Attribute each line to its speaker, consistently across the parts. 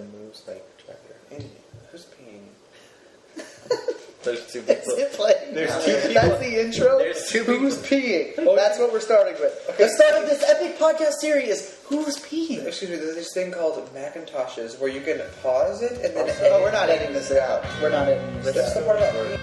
Speaker 1: moves like tractor.
Speaker 2: Andy, who's peeing?
Speaker 1: There's two people.
Speaker 3: Is it playing?
Speaker 1: There's two people.
Speaker 3: That's the intro?
Speaker 1: There's two people.
Speaker 3: Who's peeing? That's what we're starting with.
Speaker 2: Okay.
Speaker 3: The start of this epic podcast series is Who's Peeing?
Speaker 2: Excuse me, there's this thing called Macintoshes where you can pause it and then...
Speaker 3: Oh, we're not editing this out. We're not editing this
Speaker 2: That's the
Speaker 3: out.
Speaker 2: part about peeing.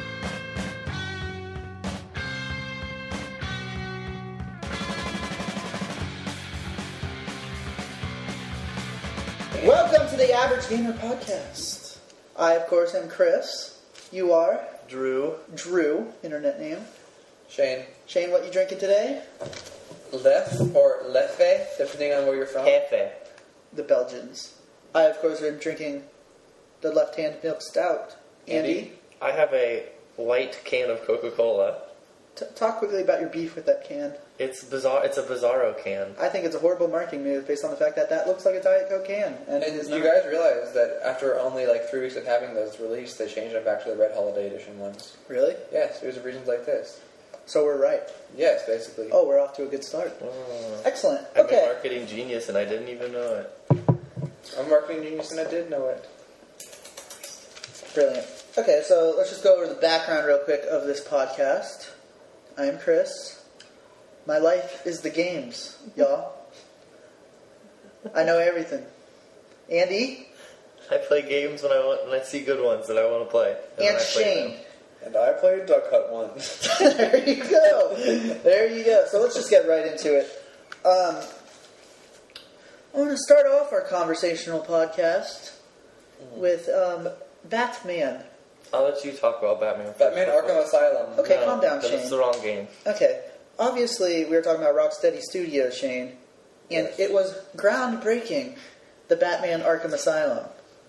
Speaker 3: Welcome to the Average Gamer Podcast. I, of course, am Chris. You are?
Speaker 1: Drew.
Speaker 3: Drew, internet name.
Speaker 2: Cheyne.
Speaker 3: Shane, what you drinking today?
Speaker 2: Lef or Leffe, depending on where you're from.
Speaker 1: Cafe.
Speaker 3: The Belgians. I, of course, am drinking the left-hand milk stout. Andy?
Speaker 1: I have a white can of Coca-Cola.
Speaker 3: Talk quickly about your beef with that can.
Speaker 1: It's bizarre. It's a Bizarro can.
Speaker 3: I think it's a horrible marketing move based on the fact that that looks like a Diet Coke can. And it is
Speaker 2: you
Speaker 3: not.
Speaker 2: guys realize that after only like 3 weeks of having those released, they changed them back to the Red Holiday Edition ones.
Speaker 3: Really?
Speaker 2: Yes, because of reasons like this.
Speaker 3: So we're right.
Speaker 2: Yes, basically.
Speaker 3: Oh, we're off to a good start. Excellent.
Speaker 1: I'm
Speaker 3: Okay.
Speaker 1: a marketing genius and I didn't even know it.
Speaker 2: I'm a marketing genius and I did know it.
Speaker 3: Brilliant. Okay, so let's just go over the background real quick of this podcast. I am Chris. My life is the games, y'all. I know everything. Andy?
Speaker 1: I play games when I see good ones that I want to play.
Speaker 3: And Shane.
Speaker 2: And I played Duck Hunt once.
Speaker 3: There you go. There you go. So let's just get right into it. I want to start off our conversational podcast with Batman.
Speaker 1: I'll let you talk about Batman first.
Speaker 2: Batman Arkham Asylum.
Speaker 3: Okay,
Speaker 1: No,
Speaker 3: calm down,
Speaker 1: that's
Speaker 3: Shane.
Speaker 1: the wrong game.
Speaker 3: Okay. Obviously, we were talking about Rocksteady Studios, Shane, and
Speaker 2: Yes.
Speaker 3: it was groundbreaking, the Batman Arkham Asylum.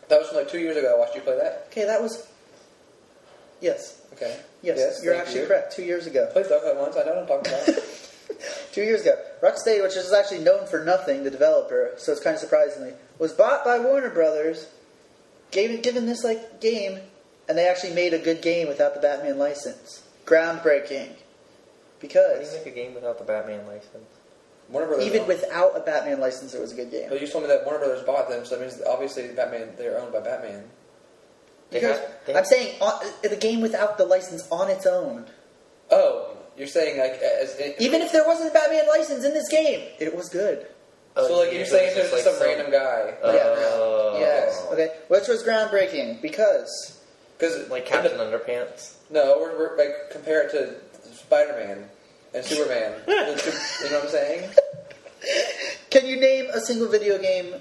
Speaker 2: That was from like 2 years ago. I watched you play that.
Speaker 3: Okay, that was... Yes.
Speaker 2: Okay.
Speaker 3: Yes, you're
Speaker 2: thank
Speaker 3: actually
Speaker 2: you.
Speaker 3: correct. 2 years ago.
Speaker 2: I played Duck Hunt once. I know what I'm talking about.
Speaker 3: 2 years ago. Rocksteady, which is actually known for nothing, the developer, so it's kind of surprising, was bought by Warner Brothers, given this game, and they actually made a good game without the Batman license. Groundbreaking.
Speaker 1: How do
Speaker 3: Because
Speaker 1: you make a game without the Batman license?
Speaker 2: Warner Brothers.
Speaker 3: even without a Batman license, it was a good game.
Speaker 2: But you just told me that Warner Brothers bought them, so that means obviously Batman. They're owned by Batman.
Speaker 3: Because I'm saying the game without the license on its own.
Speaker 2: Oh, you're saying like
Speaker 3: Even if there wasn't a Batman license in this game, it was good.
Speaker 2: so like you're saying there's just some random guy.
Speaker 3: Yes. Okay. Which was groundbreaking because
Speaker 2: Because
Speaker 1: Like Captain Underpants.
Speaker 2: No, we're like compare it to Spider-Man and Superman. You know what I'm saying?
Speaker 3: can you name a single video game,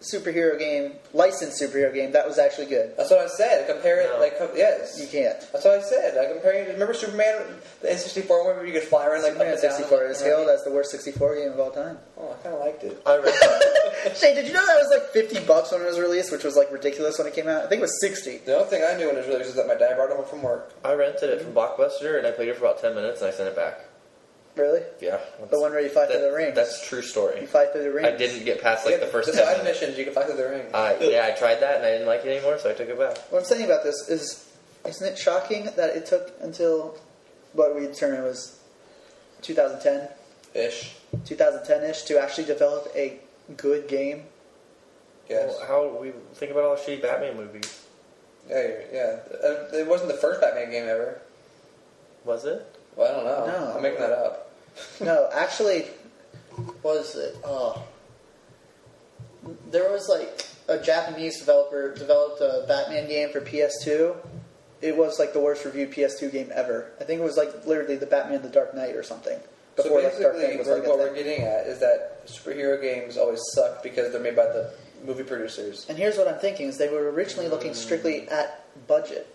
Speaker 3: superhero game, licensed superhero game that was actually good?
Speaker 2: That's what I said. Compare it
Speaker 1: No.
Speaker 2: yes.
Speaker 3: You can't.
Speaker 2: That's what I said. I compare you. Remember Superman, the N64 one where you could fly around like
Speaker 3: Superman
Speaker 2: up and down
Speaker 3: 64 is
Speaker 2: and
Speaker 3: hailed as the worst 64 game of all time.
Speaker 2: Oh, I kind of liked it.
Speaker 1: I read
Speaker 3: Shane, did you know that was like $50 when it was released, which was like ridiculous when it came out? I think it was 60.
Speaker 2: The only thing I knew when it was released is that my dad brought it home from work.
Speaker 1: I rented it from Blockbuster and I played it for about 10 minutes and I sent it back.
Speaker 3: Really?
Speaker 1: Yeah.
Speaker 3: The one where you fight through the rings.
Speaker 1: That's a true story.
Speaker 3: You fight through the rings.
Speaker 1: I didn't get past like the first
Speaker 2: the
Speaker 1: 10
Speaker 2: side
Speaker 1: minutes.
Speaker 2: missions you can fly through the ring.
Speaker 1: Yeah, I tried that and I didn't like it anymore, so I took it back.
Speaker 3: What I'm saying about this is, isn't it shocking that it took until what we determined was 2010-ish to actually develop a good game?
Speaker 2: Yes.
Speaker 1: Well, how we think about all the shitty Batman movies?
Speaker 2: Yeah. It wasn't the first Batman game ever.
Speaker 1: Was it?
Speaker 2: Well, I don't know.
Speaker 3: No.
Speaker 2: I'm making that up.
Speaker 3: No, actually, what is it? Oh. There was like a Japanese developer developed a Batman game for PS2. It was like the worst reviewed PS2 game ever. I think it was like literally the Batman The Dark Knight or something.
Speaker 2: So
Speaker 3: Before like, Dark
Speaker 2: basically,
Speaker 3: Knight was like a
Speaker 2: what
Speaker 3: thing.
Speaker 2: we're getting at is that superhero games always suck because they're made by the movie producers.
Speaker 3: And here's what I'm thinking: is they were originally looking strictly at budget,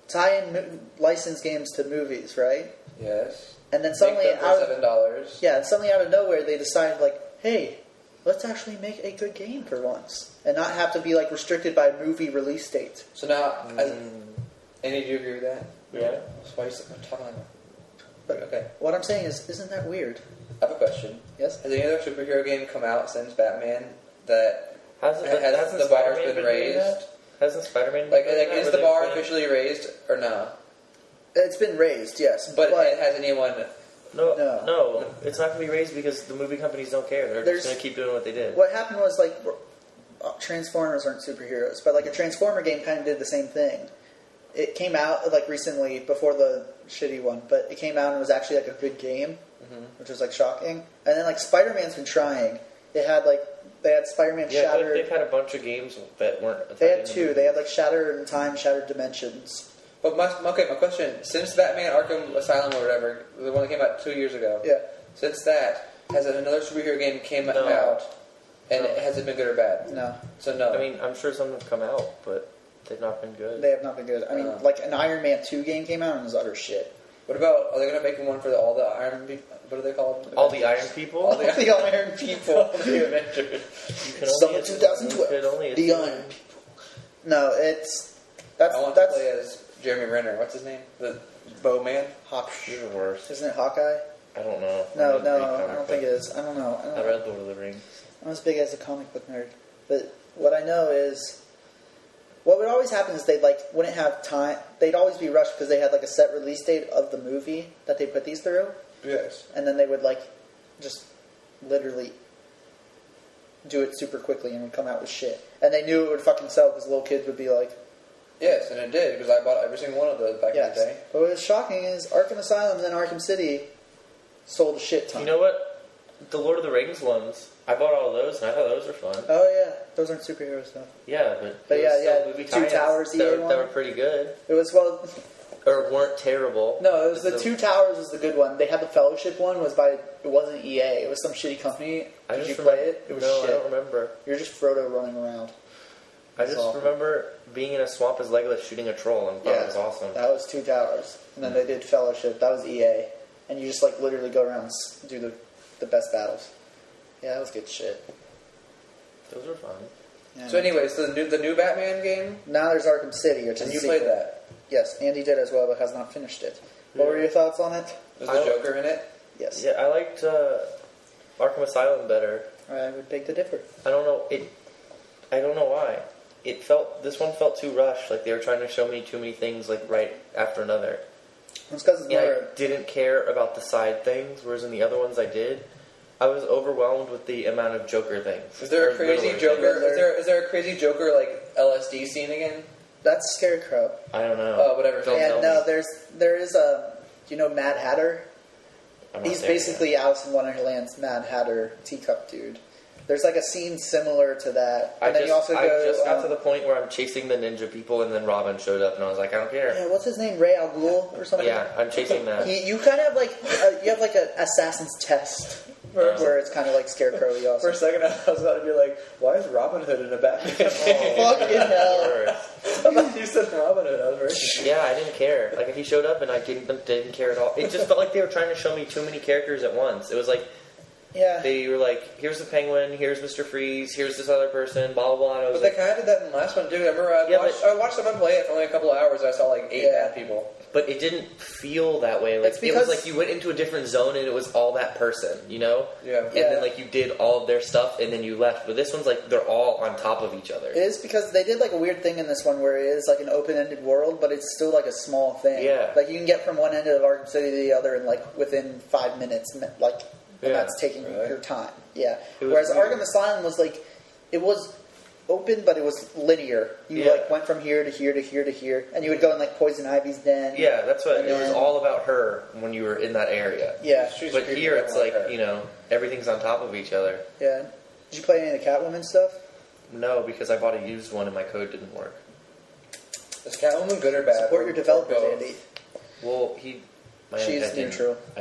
Speaker 3: tie in licensed games to movies, right?
Speaker 2: Yes.
Speaker 3: And then suddenly
Speaker 2: Make them for $7.
Speaker 3: and suddenly out of nowhere they decided like, hey, let's actually make a good game for once, and not have to be like restricted by movie release date.
Speaker 2: So now, Andy, do you agree with that?
Speaker 1: Yeah.
Speaker 2: That's why you're talking like
Speaker 3: But
Speaker 2: okay.
Speaker 3: what I'm saying is, isn't that weird?
Speaker 2: I have a question.
Speaker 3: Yes.
Speaker 2: Has any other superhero game come out since Batman that
Speaker 1: Hasn't
Speaker 2: has the bar
Speaker 1: Spider-Man
Speaker 2: been
Speaker 1: doing
Speaker 2: raised?
Speaker 1: that? Hasn't Spider-Man
Speaker 2: Like,
Speaker 1: been doing that,
Speaker 2: is
Speaker 1: where
Speaker 2: the
Speaker 1: they
Speaker 2: bar
Speaker 1: play-
Speaker 2: officially raised or no?
Speaker 3: It's been raised, yes,
Speaker 2: But has anyone?
Speaker 1: No, it's not going to be raised because the movie companies don't care. They're
Speaker 3: There's-
Speaker 1: just going to keep doing what they did.
Speaker 3: what happened was like Transformers aren't superheroes, but like a Transformer game kind of did the same thing. It came out like recently before the shitty one, but it came out and was actually like a good game, which was like shocking. And then like Spider-Man's been trying. They had Spider-Man Shattered.
Speaker 1: They've had a bunch of games that weren't.
Speaker 3: They had two. They had like Shattered in Time, Shattered Dimensions.
Speaker 2: But my question: since Batman Arkham Asylum or whatever, the one that came out 2 years ago, since that, has another superhero game came out, and has it been good or bad?
Speaker 3: No.
Speaker 2: So no.
Speaker 1: I mean, I'm sure some have come out, but they've not been good.
Speaker 3: They have not been good. I mean, like an Iron Man 2 game came out and it was utter shit.
Speaker 2: What about, are they going to make one for all the Iron people? What are they called?
Speaker 1: All the Iron People?
Speaker 3: All the Iron People.
Speaker 2: The Avengers.
Speaker 3: Summer 2012. The Iron People. No, that's
Speaker 2: I want to play as Jeremy Renner. What's his name? The Bowman?
Speaker 1: You're the worst.
Speaker 3: Isn't it Hawkeye?
Speaker 1: I don't know.
Speaker 3: No, I don't think it is. I don't know.
Speaker 1: I read Lord of the Rings.
Speaker 3: I'm as big as a comic book nerd. But what I know is, what would always happen is they wouldn't have time. They'd always be rushed because they had like a set release date of the movie that they put these through.
Speaker 2: Yes.
Speaker 3: And then they would just literally do it super quickly and would come out with shit. And they knew it would fucking sell because little kids would be like...
Speaker 2: Yes, and it did, because I bought every single one of those back in the day.
Speaker 3: But what was shocking is Arkham Asylum and then Arkham City sold a shit ton.
Speaker 1: You know what? The Lord of the Rings ones, I bought all of those, and I thought those were fun.
Speaker 3: Oh, yeah. Those aren't superhero stuff.
Speaker 1: Yeah, but
Speaker 3: yeah,
Speaker 1: movie
Speaker 3: Two Towers,
Speaker 1: that were pretty good.
Speaker 3: It was, well...
Speaker 1: Or weren't terrible.
Speaker 3: No, it was the Two Towers was the good one. They had the Fellowship one, it wasn't EA. It was some shitty company. Did you play it? It was
Speaker 1: no,
Speaker 3: shit.
Speaker 1: I don't remember.
Speaker 3: You're just Frodo running around.
Speaker 1: I just remember being in a swamp as Legolas shooting a troll, and thought it was awesome.
Speaker 3: That was Two Towers. And then they did Fellowship. That was EA. And you just literally go around and do the best battles. Yeah, that was good shit.
Speaker 1: Those were fun.
Speaker 2: Yeah. So anyways, the new Batman game?
Speaker 3: Now there's Arkham City, which
Speaker 2: and
Speaker 3: is
Speaker 2: you played that?
Speaker 3: Yes, Andy did as well, but has not finished it. What were your thoughts on it?
Speaker 2: Was the Joker in it?
Speaker 3: Yes.
Speaker 1: Yeah, I liked Arkham Asylum better.
Speaker 3: I would beg to differ.
Speaker 1: I don't know. I don't know why. This one felt too rushed. Like they were trying to show me too many things, right after another.
Speaker 3: It's because
Speaker 1: I didn't care about the side things, whereas in the other ones I did. I was overwhelmed with the amount of Joker things.
Speaker 2: Is there a crazy Joker? Is there a crazy Joker LSD scene again?
Speaker 3: That's Scarecrow.
Speaker 1: I don't know.
Speaker 2: Oh, whatever.
Speaker 3: And no, there is do you know Mad Hatter? He's basically Alice in Wonderland's Mad Hatter teacup dude. There's a scene similar to that. And
Speaker 1: I just got to the point where I'm chasing the ninja people, and then Robin showed up, and I was like, I don't care.
Speaker 3: Yeah, what's his name? Ray Al Ghul or something?
Speaker 1: Yeah, I'm chasing that.
Speaker 3: You kind of have you have an assassin's test. Where it's kind of like Scarecrow-y also.
Speaker 2: For a second, I was about to be like, why is Robin Hood in a Batman game?
Speaker 3: Fucking hell.
Speaker 2: I thought you said Robin Hood. I was very
Speaker 1: Yeah, I didn't care. If he showed up and I didn't care at all. It just felt like they were trying to show me too many characters at once. It was like, they were like, here's the Penguin, here's Mr. Freeze, here's this other person, blah, blah, blah.
Speaker 2: But they kind of did that in the last one, dude. I remember I watched someone play it for only a couple of hours, and I saw 8 bad people.
Speaker 1: But it didn't feel that way. It was like you went into a different zone and it was all that person, you know?
Speaker 2: Yeah.
Speaker 1: And then you did all of their stuff and then you left. But this one's they're all on top of each other.
Speaker 3: It is because they did a weird thing in this one where it is an open-ended world, but it's still a small thing.
Speaker 1: Yeah.
Speaker 3: You can get from one end of Arkham City to the other in within 5 minutes, and that's taking your time. Yeah. Whereas
Speaker 1: weird.
Speaker 3: Arkham Asylum was it was open, but it was linear. You went from here to here to here to here, and you would go in Poison Ivy's den.
Speaker 1: Yeah, that's what it was all about her when you were in that area.
Speaker 3: Yeah,
Speaker 1: but here it's everything's on top of each other.
Speaker 3: Yeah. Did you play any of the Catwoman stuff?
Speaker 1: No, because I bought a used one and my code didn't work.
Speaker 2: Is Catwoman good or bad?
Speaker 3: Support your developers, Andy.
Speaker 1: Well,
Speaker 3: she's neutral.
Speaker 1: I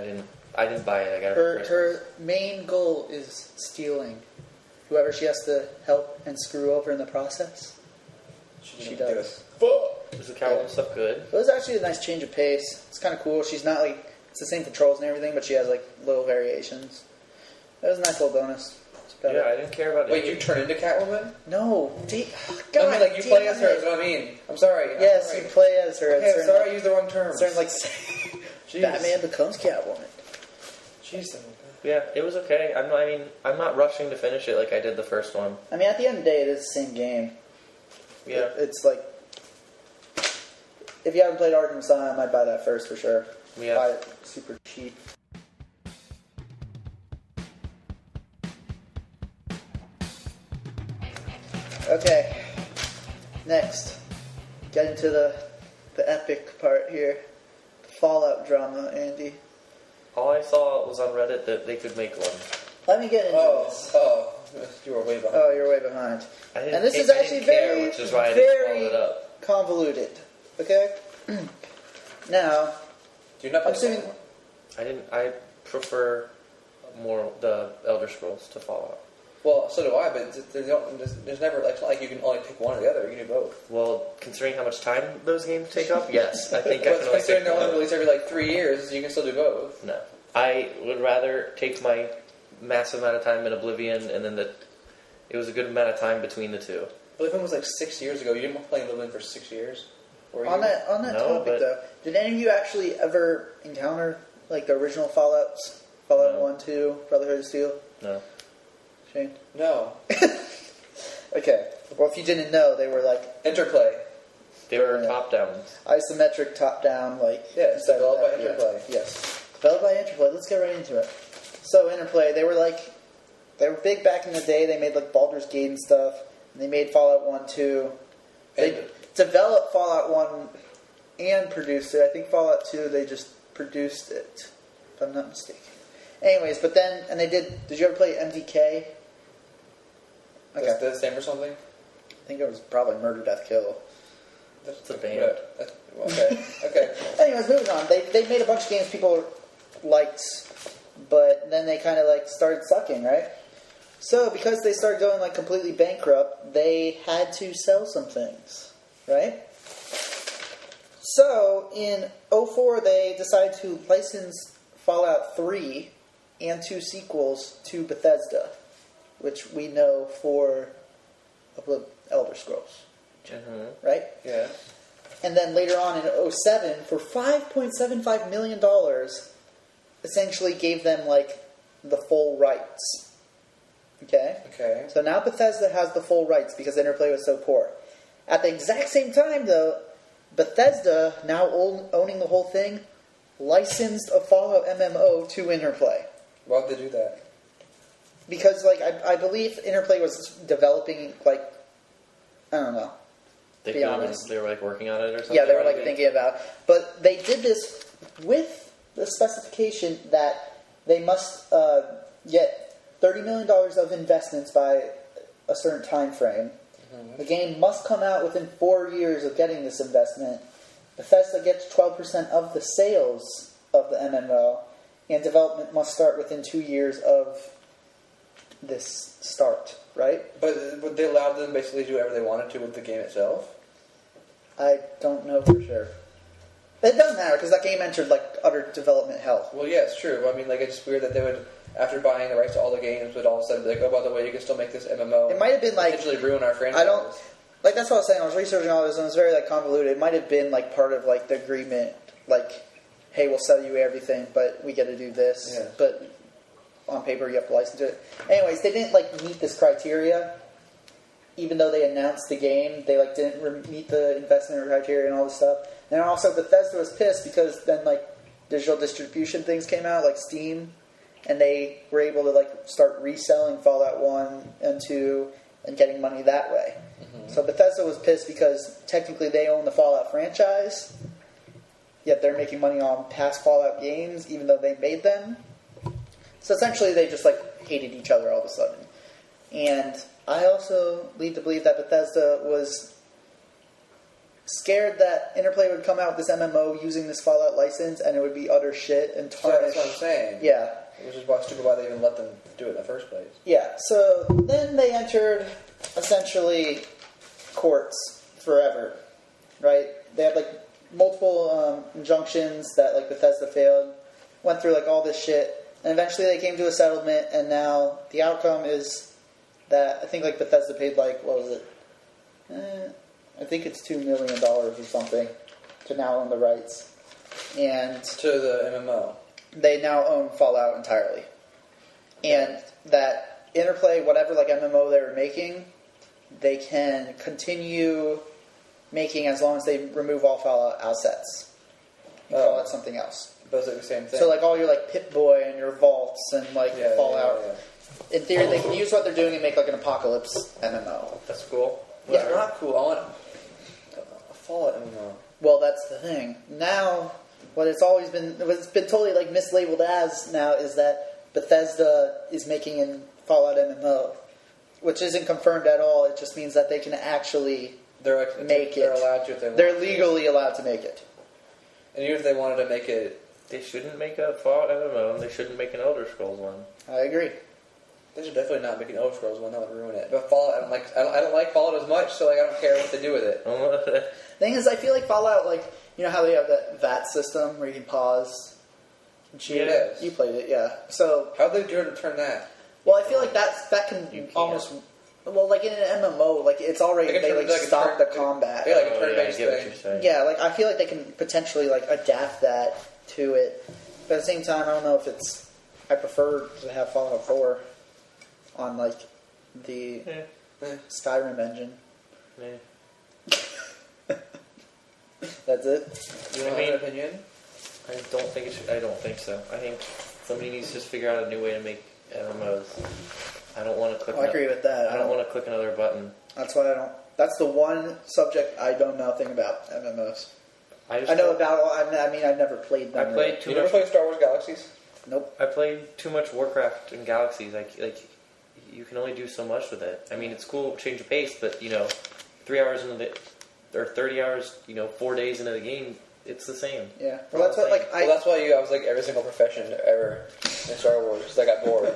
Speaker 1: didn't buy it. I got it for Christmas.
Speaker 3: Her main goal is stealing. Whoever she has to help and screw over in the process, she does.
Speaker 1: Is the Catwoman stuff good?
Speaker 3: It was actually a nice change of pace. It's kind of cool. She's not it's the same controls and everything, but she has little variations. It was a nice little bonus.
Speaker 1: Yeah, I didn't care about it.
Speaker 2: Wait, you turn into Catwoman?
Speaker 3: No.
Speaker 2: God, I mean, you play as her, is what I mean. I'm sorry.
Speaker 3: Yes, you play as her.
Speaker 2: Okay, I'm sorry I used the wrong term.
Speaker 3: Batman becomes Catwoman.
Speaker 2: Jeez.
Speaker 1: Yeah, it was okay. I'm not rushing to finish it like I did the first one.
Speaker 3: I mean, at the end of the day, it is the same game.
Speaker 1: Yeah.
Speaker 3: It's if you haven't played Arkham Asylum, I'd buy that first for sure.
Speaker 1: Yeah.
Speaker 3: Buy it super cheap. Okay. Next, get into the epic part here. Fallout drama, Andy.
Speaker 1: All I saw was on Reddit that they could make one.
Speaker 3: Let me get into this.
Speaker 2: You were way behind.
Speaker 3: Oh, you're way behind.
Speaker 1: And
Speaker 3: this is actually very,
Speaker 1: which is why I didn't follow it up.
Speaker 3: Convoluted. Okay? Now,
Speaker 2: do you not
Speaker 3: I'm assuming...
Speaker 1: I prefer more the Elder Scrolls to Fallout.
Speaker 2: Well, so do I, but there's never, like, it's not like you can only pick one or the other. You can do both.
Speaker 1: Well, considering how much time those games take up, yes. I think
Speaker 2: I can only considering they're only released every, 3 years, you can still do both.
Speaker 1: No. I would rather take my massive amount of time in Oblivion, and then it was a good amount of time between the two.
Speaker 2: Oblivion was 6 years ago. You didn't play Oblivion for 6 years?
Speaker 3: On that topic, though, did any of you actually ever encounter, the original Fallouts? Fallout 1, 2, Brotherhood of Steel?
Speaker 1: No.
Speaker 3: Cheyne?
Speaker 2: No.
Speaker 3: Okay. Well, if you didn't know, they were
Speaker 2: Interplay.
Speaker 1: They were top-down.
Speaker 3: Isometric, top-down,
Speaker 2: Yeah, developed by Interplay.
Speaker 3: Yes. Developed by Interplay. Let's get right into it. So, Interplay, they were big back in the day. They made, Baldur's Gate and stuff. And they made Fallout 1, 2. They developed Fallout 1 and produced it. I think Fallout 2, they just produced it, if I'm not mistaken. Anyways, but then, and they did you ever play MDK?
Speaker 2: Okay. Does that stand for something?
Speaker 3: I think it was probably Murder, Death, Kill.
Speaker 1: That's a band.
Speaker 2: Okay.
Speaker 3: Anyways, moving on. They made a bunch of games people liked, but then they kind of started sucking, right? So because they started going completely bankrupt, they had to sell some things, right? So in 2004, they decided to license Fallout 3 and 2 sequels to Bethesda, which we know for Elder Scrolls.
Speaker 1: Mm-hmm.
Speaker 3: Right?
Speaker 2: Yeah.
Speaker 3: And then later on in 2007, for $5.75 million, essentially gave them, the full rights. Okay?
Speaker 2: Okay.
Speaker 3: So now Bethesda has the full rights because Interplay was so poor. At the exact same time, though, Bethesda, now owning the whole thing, licensed a Fallout MMO to Interplay.
Speaker 2: Why would they do that?
Speaker 3: Because, I believe Interplay was developing, I don't know.
Speaker 1: They were, working on it or something?
Speaker 3: Yeah, they were, thinking about it. But they did this with the specification that they must get $30 million of investments by a certain time frame. Mm-hmm. The game must come out within 4 years of getting this investment. Bethesda gets 12% of the sales of the MMO, and development must start within 2 years of this start, right?
Speaker 2: But they allowed them basically to do whatever they wanted to with the game itself?
Speaker 3: I don't know for sure. It doesn't matter, because that game entered, utter development hell.
Speaker 2: Well, yeah, it's true. I mean, it's just weird that they would, after buying the rights to all the games, would all of a sudden be oh, by the way, you can still make this MMO.
Speaker 3: It might have been,
Speaker 2: potentially ruin our franchise.
Speaker 3: I don't... that's what I was saying. I was researching all this, and it was very, convoluted. It might have been, part of, the agreement, hey, we'll sell you everything, but we get to do this.
Speaker 2: Yeah.
Speaker 3: But on paper, you have to license it. Anyways, they didn't, meet this criteria. Even though they announced the game, they, didn't meet the investment criteria and all this stuff. And also, Bethesda was pissed because then, digital distribution things came out, like Steam, and they were able to, start reselling Fallout 1 and 2 and getting money that way. Mm-hmm. So Bethesda was pissed because technically they own the Fallout franchise, yet they're making money on past Fallout games, even though they made them. So essentially they just, hated each other all of a sudden. And I also lead to believe that Bethesda was scared that Interplay would come out with this MMO using this Fallout license and it would be utter shit and tarnish.
Speaker 2: That's what I'm saying.
Speaker 3: Yeah.
Speaker 2: Which is why stupid why they even let them do it in the first place.
Speaker 3: Yeah, so then they entered, essentially, courts forever, right? They had, multiple injunctions that, Bethesda failed, went through, all this shit, and eventually they came to a settlement, and now the outcome is that, I think, Bethesda paid, what was it? I think it's $2 million or something to now own the rights. And
Speaker 2: to the MMO.
Speaker 3: They now own Fallout entirely. And that Interplay, whatever MMO they were making, they can continue making as long as they remove all Fallout assets and call it something else.
Speaker 2: But it's the same thing.
Speaker 3: So all your Pip-Boy and your vaults and Fallout. Yeah. In theory, they can use what they're doing and make an apocalypse MMO.
Speaker 1: That's cool.
Speaker 2: Yeah, it's not cool. I want a Fallout MMO.
Speaker 3: Well, that's the thing. Now, what it's been totally like mislabeled as now is that Bethesda is making a Fallout MMO, which isn't confirmed at all. It just means that they can actually make it.
Speaker 2: They're allowed to if they want.
Speaker 3: They're legally allowed to make it.
Speaker 2: And even if they wanted to make it,
Speaker 1: they shouldn't make a Fallout MMO, and they shouldn't make an Elder Scrolls one.
Speaker 3: I agree.
Speaker 2: They should definitely not make an Elder Scrolls one. That would ruin it. But Fallout, I don't like Fallout as much, so like I don't care what they do with it.
Speaker 3: Thing is, I feel like Fallout, like, you know how they have that VAT system where you can pause and cheat?
Speaker 2: Yes.
Speaker 3: You played it, yeah. So
Speaker 2: how did they turn that?
Speaker 3: Well, I feel like that can almost. Well, like in an MMO, like it's already they stop the combat.
Speaker 2: Yeah, like a turn-based thing.
Speaker 3: Yeah, like I feel like they can potentially like adapt that to it. But at the same time, I don't know if it's. I prefer to have Fallout 4 on like the Skyrim engine.
Speaker 1: Yeah.
Speaker 3: That's it.
Speaker 2: You have an opinion?
Speaker 1: I don't think it should. I don't think so. I think somebody needs to just figure out a new way to make MMOs. I don't want to click.
Speaker 3: I agree with that.
Speaker 1: I don't want to click another button.
Speaker 3: That's why I don't. That's the one subject I don't know anything about MMOs. I know about. I mean, I've never played them.
Speaker 1: I played too much.
Speaker 2: You never played Star Wars Galaxies?
Speaker 3: Nope.
Speaker 1: I played too much Warcraft and Galaxies. Like you can only do so much with it. I mean, it's cool, change of pace, but 3 hours into the or 30 hours, 4 days into the game, it's the same.
Speaker 3: Yeah. Well, that's what
Speaker 2: that's why I was like every single profession ever in Star Wars because I got bored.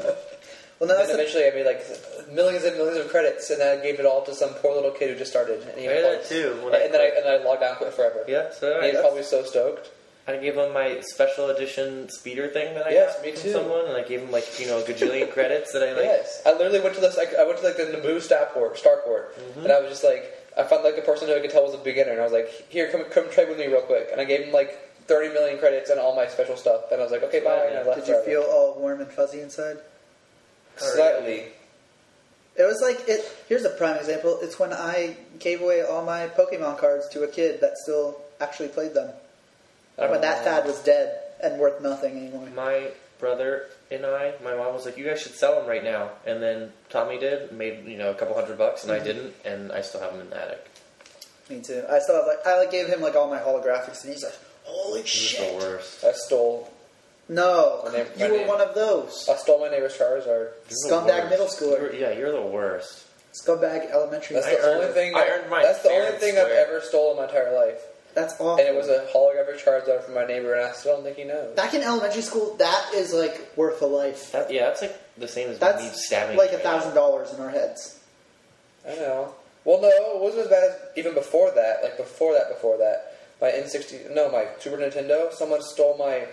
Speaker 3: Well, no,
Speaker 2: then eventually I made like millions and millions of credits, and then I gave it all to some poor little kid who just started. And he
Speaker 1: I did that too.
Speaker 2: And then I logged out and quit forever.
Speaker 1: Yeah, so
Speaker 2: and he's probably so stoked.
Speaker 1: I gave him my special edition speeder thing that I got from someone, and I gave him a gajillion credits that I like.
Speaker 2: Yes, I literally went to this. I went to the Naboo Starport, and I was just like, I found like a person who I could tell was a beginner, and I was like, here, come trade with me real quick, and I gave him like 30 million credits and all my special stuff, and I was like, okay, bye. And I left.
Speaker 3: Did you feel all warm and fuzzy inside?
Speaker 2: Slightly.
Speaker 3: It was like it. Here's a prime example. It's when I gave away all my Pokemon cards to a kid that still actually played them. When that fad was dead and worth nothing anymore.
Speaker 1: My brother and my mom was like, "You guys should sell them right now." And then Tommy did, made a couple $100, and I didn't, and I still have them in the attic.
Speaker 3: Me too. I still have I gave him all my holographics, and he's like, "Holy shit!"
Speaker 1: He's the worst.
Speaker 2: I stole.
Speaker 3: No, you were one of those.
Speaker 2: I stole my neighbor's Charizard.
Speaker 3: Scumbag middle schooler.
Speaker 1: You're the worst.
Speaker 3: Scumbag elementary.
Speaker 2: That's the only thing. That's the only thing I've ever stolen in my entire life.
Speaker 3: That's awful.
Speaker 2: And it was a holographic Charizard from my neighbor, and I still don't think he knows.
Speaker 3: Back in elementary school, that is worth a life.
Speaker 1: That's like the same as me stabbing.
Speaker 3: Like $1,000 in our heads.
Speaker 2: I know. Well, no, it wasn't as bad as even before that. Like before that, my my Super Nintendo. Someone stole my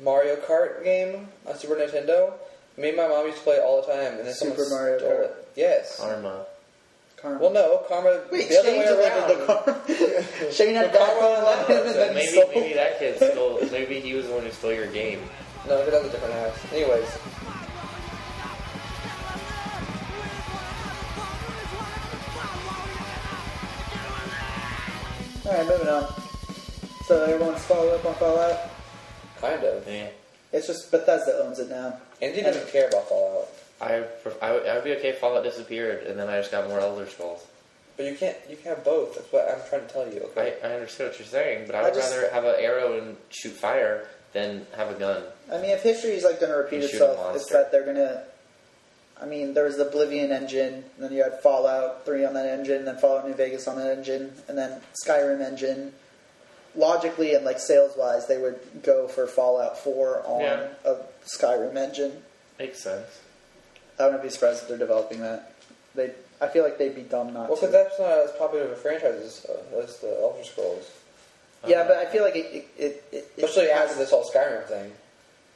Speaker 2: Mario Kart game on Super Nintendo. Me and my mom used to play it all the time, and then someone
Speaker 3: Mario
Speaker 2: stole
Speaker 3: Kart.
Speaker 2: it. Yes.
Speaker 1: Karma.
Speaker 2: Well, no, Karma.
Speaker 3: Wait,
Speaker 2: the other way around.
Speaker 3: Karma. Shane had that
Speaker 1: and maybe that kid stole. Maybe he was the one who stole your game.
Speaker 2: No, that was a different house. Anyways.
Speaker 3: Alright, moving on. So everyone's followed up on Fallout?
Speaker 2: Kind of.
Speaker 1: Yeah.
Speaker 3: It's just Bethesda owns it now.
Speaker 2: Andy doesn't care about Fallout.
Speaker 1: I would be okay if Fallout disappeared and then I just got more Elder Scrolls.
Speaker 2: But you can't have both. That's what I'm trying to tell you. Okay.
Speaker 1: I understand what you're saying, but I would rather have an arrow and shoot fire than have a gun.
Speaker 3: I mean, if history is going to repeat itself, it's that they're going to. I mean, there was the Oblivion engine, and then you had Fallout 3 on that engine, and then Fallout New Vegas on that engine, and then Skyrim engine. Logically and sales-wise, they would go for Fallout 4 on a Skyrim engine.
Speaker 1: Makes sense.
Speaker 3: I wouldn't be surprised if they're developing that. I feel like they'd be dumb not to.
Speaker 2: Well, because that's not as popular of a franchise as the Elder Scrolls.
Speaker 3: Yeah, but I feel like it
Speaker 2: especially after this whole Skyrim thing.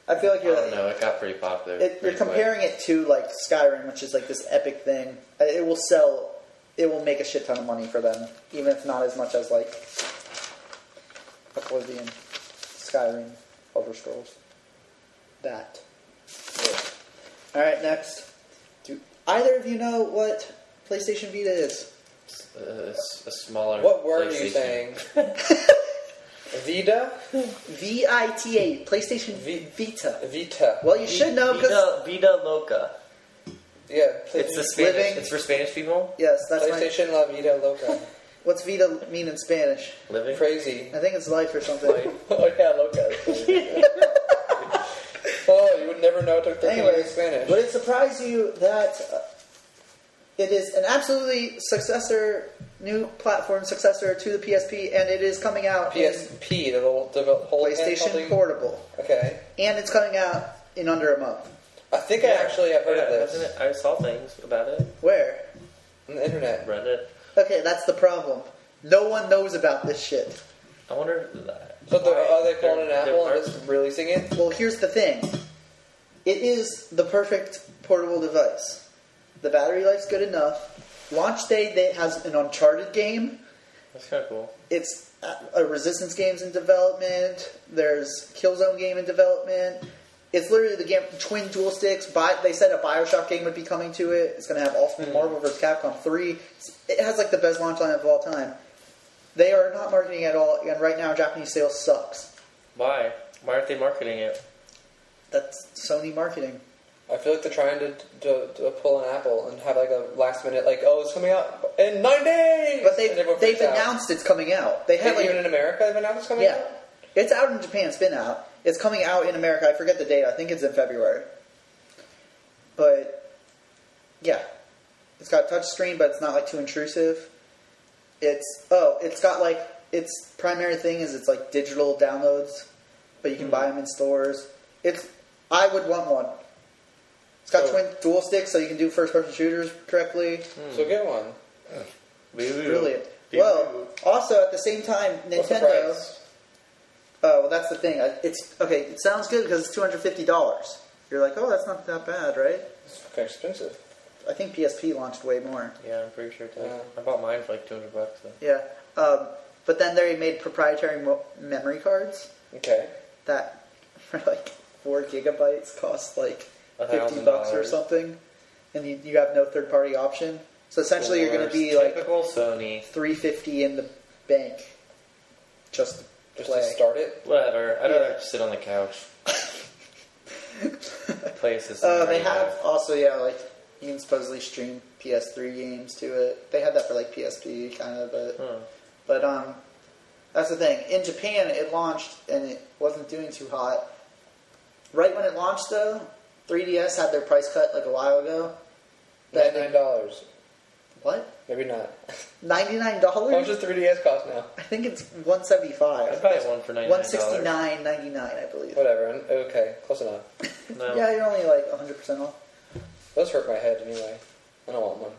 Speaker 3: I feel like
Speaker 1: I don't know. It got pretty popular.
Speaker 3: You're comparing it to Skyrim, which is this epic thing. It will sell. It will make a shit ton of money for them, even if not as much as Oblivion, Skyrim, Elder Scrolls. That. Yeah. All right, next. Do either of you know what PlayStation Vita is?
Speaker 1: A smaller.
Speaker 2: What word are you saying? Vita?
Speaker 3: V-I-T-A. PlayStation Vita.
Speaker 2: Vita.
Speaker 3: Well, you should know because
Speaker 1: Vida Loca.
Speaker 2: Yeah.
Speaker 1: It's the Spanish.
Speaker 3: Living.
Speaker 1: It's for Spanish people.
Speaker 3: Yes, that's my...
Speaker 2: PlayStation La Vida Loca.
Speaker 3: What's vida mean in Spanish?
Speaker 1: Living.
Speaker 2: Crazy.
Speaker 3: I think it's life or something.
Speaker 2: Oh yeah, Loca. Oh, you would never know it took 13 years
Speaker 3: Anyway,
Speaker 2: in Spanish.
Speaker 3: would it surprise you that it is an absolutely new platform successor to the PSP, and it is coming out
Speaker 2: PSP, the whole
Speaker 3: PlayStation
Speaker 2: handheld
Speaker 3: Portable.
Speaker 2: Okay.
Speaker 3: And it's coming out in under a month.
Speaker 2: I think I actually have heard of this.
Speaker 1: Wasn't it? I saw things about it.
Speaker 3: Where?
Speaker 2: On the internet.
Speaker 1: Reddit.
Speaker 3: Okay, that's the problem. No one knows about this shit.
Speaker 1: I wonder.
Speaker 2: So are they calling an Apple
Speaker 1: they're
Speaker 2: and just releasing it?
Speaker 3: Well, here's the thing. It is the perfect portable device. The battery life's good enough. Launch day, it has an Uncharted game.
Speaker 1: That's kind of cool.
Speaker 3: It's a Resistance game's in development. There's Killzone game in development. It's literally the game, twin dual sticks. They said a Bioshock game would be coming to it. It's going to have Ultimate Marvel vs. Capcom 3. It has like the best launch lineup of all time. They are not marketing at all, and right now Japanese sales sucks.
Speaker 1: Why? Why aren't they marketing it?
Speaker 3: That's Sony marketing.
Speaker 2: I feel like they're trying to pull an Apple and have like a last minute, like, oh, it's coming out in 9 days!
Speaker 3: But
Speaker 2: And everyone
Speaker 3: they've
Speaker 2: freaks out.
Speaker 3: announced it's coming out. They have
Speaker 2: Even in America they've announced it's coming out?
Speaker 3: It's out in Japan, it's been out. It's coming out in America, I forget the date, I think it's in February. But, yeah. It's got touch screen, but it's not like too intrusive. It's got like, its primary thing is it's like digital downloads, but you can buy them in stores. I would want one. It's got twin dual sticks, so you can do first-person shooters correctly.
Speaker 2: So get one.
Speaker 3: Brilliant. Well, also at the same time,
Speaker 2: What's the
Speaker 3: Nintendo.
Speaker 2: price?
Speaker 3: Oh, well, that's the thing. It's okay. It sounds good because it's $250. You're like, oh, that's not that bad, right?
Speaker 2: It's fucking expensive.
Speaker 3: I think PSP launched way more.
Speaker 1: Yeah, I'm pretty sure it does.
Speaker 2: Yeah.
Speaker 1: I bought mine for like $200. So.
Speaker 3: Yeah, but then they made proprietary memory cards
Speaker 2: Okay.
Speaker 3: that for like 4 gigabytes cost like $50 or
Speaker 1: $1,000.
Speaker 3: something, and you have no third-party option. So essentially, you're going to be like
Speaker 1: typical Sony.
Speaker 3: $350 in the bank just to
Speaker 2: Just
Speaker 3: play.
Speaker 2: to start it?
Speaker 1: Whatever. I'd rather just sit on the couch. Play a system.
Speaker 3: They have also, like you can supposedly stream PS3 games to it. They had that for like PSP kind of, but that's the thing. In Japan, it launched and it wasn't doing too hot. Right when it launched, though, 3DS had their price cut like a while ago.
Speaker 2: $99.
Speaker 3: What?
Speaker 2: Maybe not.
Speaker 3: $99?
Speaker 2: How much does 3DS cost now?
Speaker 3: I think it's $175.
Speaker 1: I'd buy one for $99.
Speaker 3: $169.99, I believe.
Speaker 2: Whatever. Okay, close enough.
Speaker 1: No.
Speaker 3: Yeah, you're only like 100% off.
Speaker 2: Those hurt my head anyway. I don't want one.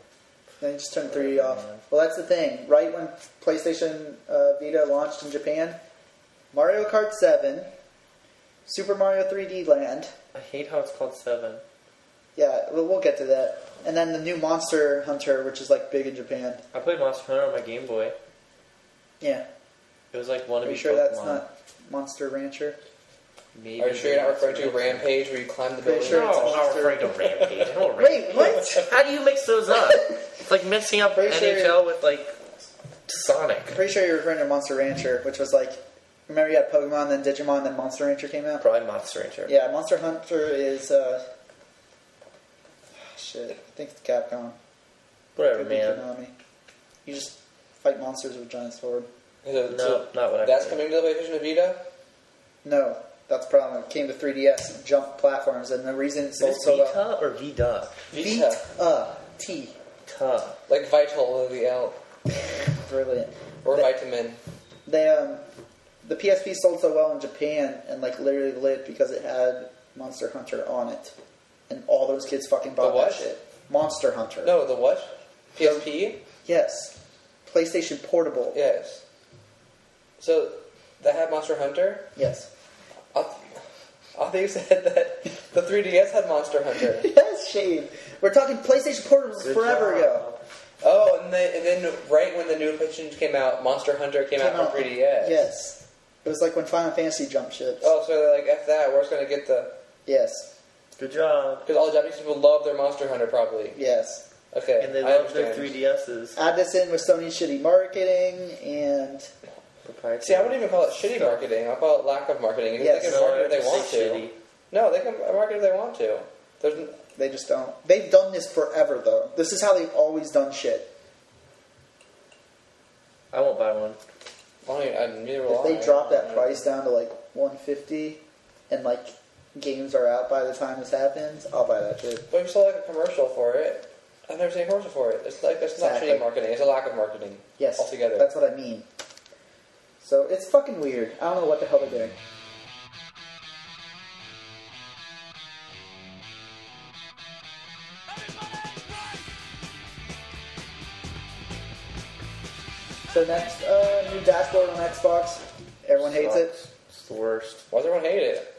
Speaker 3: Then you just turn 3D off. Well, that's the thing. Right when PlayStation Vita launched in Japan, Mario Kart 7, Super Mario 3D Land.
Speaker 1: I hate how it's called 7.
Speaker 3: Yeah, we'll get to that. And then the new Monster Hunter, which is like big in Japan.
Speaker 1: I played Monster Hunter on my Game Boy.
Speaker 3: Yeah.
Speaker 1: It was like one of
Speaker 3: Are you sure that's not Monster Rancher?
Speaker 1: Maybe.
Speaker 2: Are you sure you're not referring to Rampage where you climb the
Speaker 3: Pretty
Speaker 2: building?
Speaker 3: sure
Speaker 1: No,
Speaker 3: it's
Speaker 1: I'm not
Speaker 3: Monster-
Speaker 1: referring to Rampage. I don't
Speaker 3: Wait, what?
Speaker 1: How do you mix those up? It's like mixing up
Speaker 3: Pretty sure-
Speaker 1: NHL with like Sonic.
Speaker 3: I'm pretty sure you're referring to Monster Rancher, which was like, remember you had Pokemon, then Digimon, then Monster Rancher came out?
Speaker 1: Probably Monster Rancher.
Speaker 3: Yeah, Monster Hunter is, shit, I think it's Capcom.
Speaker 1: Whatever,
Speaker 3: Could be
Speaker 1: man.
Speaker 3: Konami. You just fight monsters with a giant sword.
Speaker 1: No, not what I
Speaker 2: That's
Speaker 1: played.
Speaker 2: coming to the PlayStation Vita?
Speaker 3: No, that's the problem. It came to 3DS and jumped platforms, and the reason it
Speaker 1: Is
Speaker 3: sold
Speaker 1: it
Speaker 3: so well.
Speaker 1: Vita or Vida?
Speaker 2: Vita.
Speaker 3: T.
Speaker 1: Ta.
Speaker 2: Like Vital with the L.
Speaker 3: Brilliant.
Speaker 2: Or Vitamin.
Speaker 3: The PSP sold so well in Japan and like literally lit because it had Monster Hunter on it, and all those kids fucking bought
Speaker 2: The what?
Speaker 3: that shit. Monster Hunter.
Speaker 2: No, the what? PSP?
Speaker 3: Yes. PlayStation Portable.
Speaker 2: Yes. So, that had Monster Hunter?
Speaker 3: Yes.
Speaker 2: I thought you said that the 3DS had Monster Hunter.
Speaker 3: Yes, Shane. We're talking PlayStation Portables
Speaker 1: Good
Speaker 3: forever
Speaker 1: job.
Speaker 3: ago.
Speaker 2: Oh, and then right when the new PlayStation came out, Monster Hunter came out on 3DS.
Speaker 3: Yes. It was like when Final Fantasy jumped ships.
Speaker 2: Oh, so they're like, F that, we're just going to get the...
Speaker 3: Yes.
Speaker 1: Good job.
Speaker 2: Because all Japanese people love their Monster Hunter, probably.
Speaker 3: Yes.
Speaker 2: Okay,
Speaker 1: And they
Speaker 2: I
Speaker 1: love their
Speaker 2: understand.
Speaker 1: 3DSs.
Speaker 3: Add this in with Sony's shitty marketing and...
Speaker 2: See, I wouldn't even call it shitty marketing. I'll call it lack of marketing.
Speaker 3: Yes.
Speaker 2: They can market if they want to.
Speaker 1: Shitty.
Speaker 2: No, they can market if they want to.
Speaker 3: They just don't. They've done this forever, though. This is how they've always done shit.
Speaker 1: I won't buy one.
Speaker 2: Neither will
Speaker 3: If they drop that price down to like $150 and like games are out by the time this happens, I'll buy that shit.
Speaker 2: But if you saw like a commercial for it, I've never seen a commercial for it. It's like that's not shitty marketing. It's a lack of marketing.
Speaker 3: Yes,
Speaker 2: altogether.
Speaker 3: That's what I mean. So it's fucking weird. I don't know what the hell they're doing. So next, new dashboard on Xbox. Everyone hates it.
Speaker 1: It's the worst.
Speaker 2: Why does everyone hate it?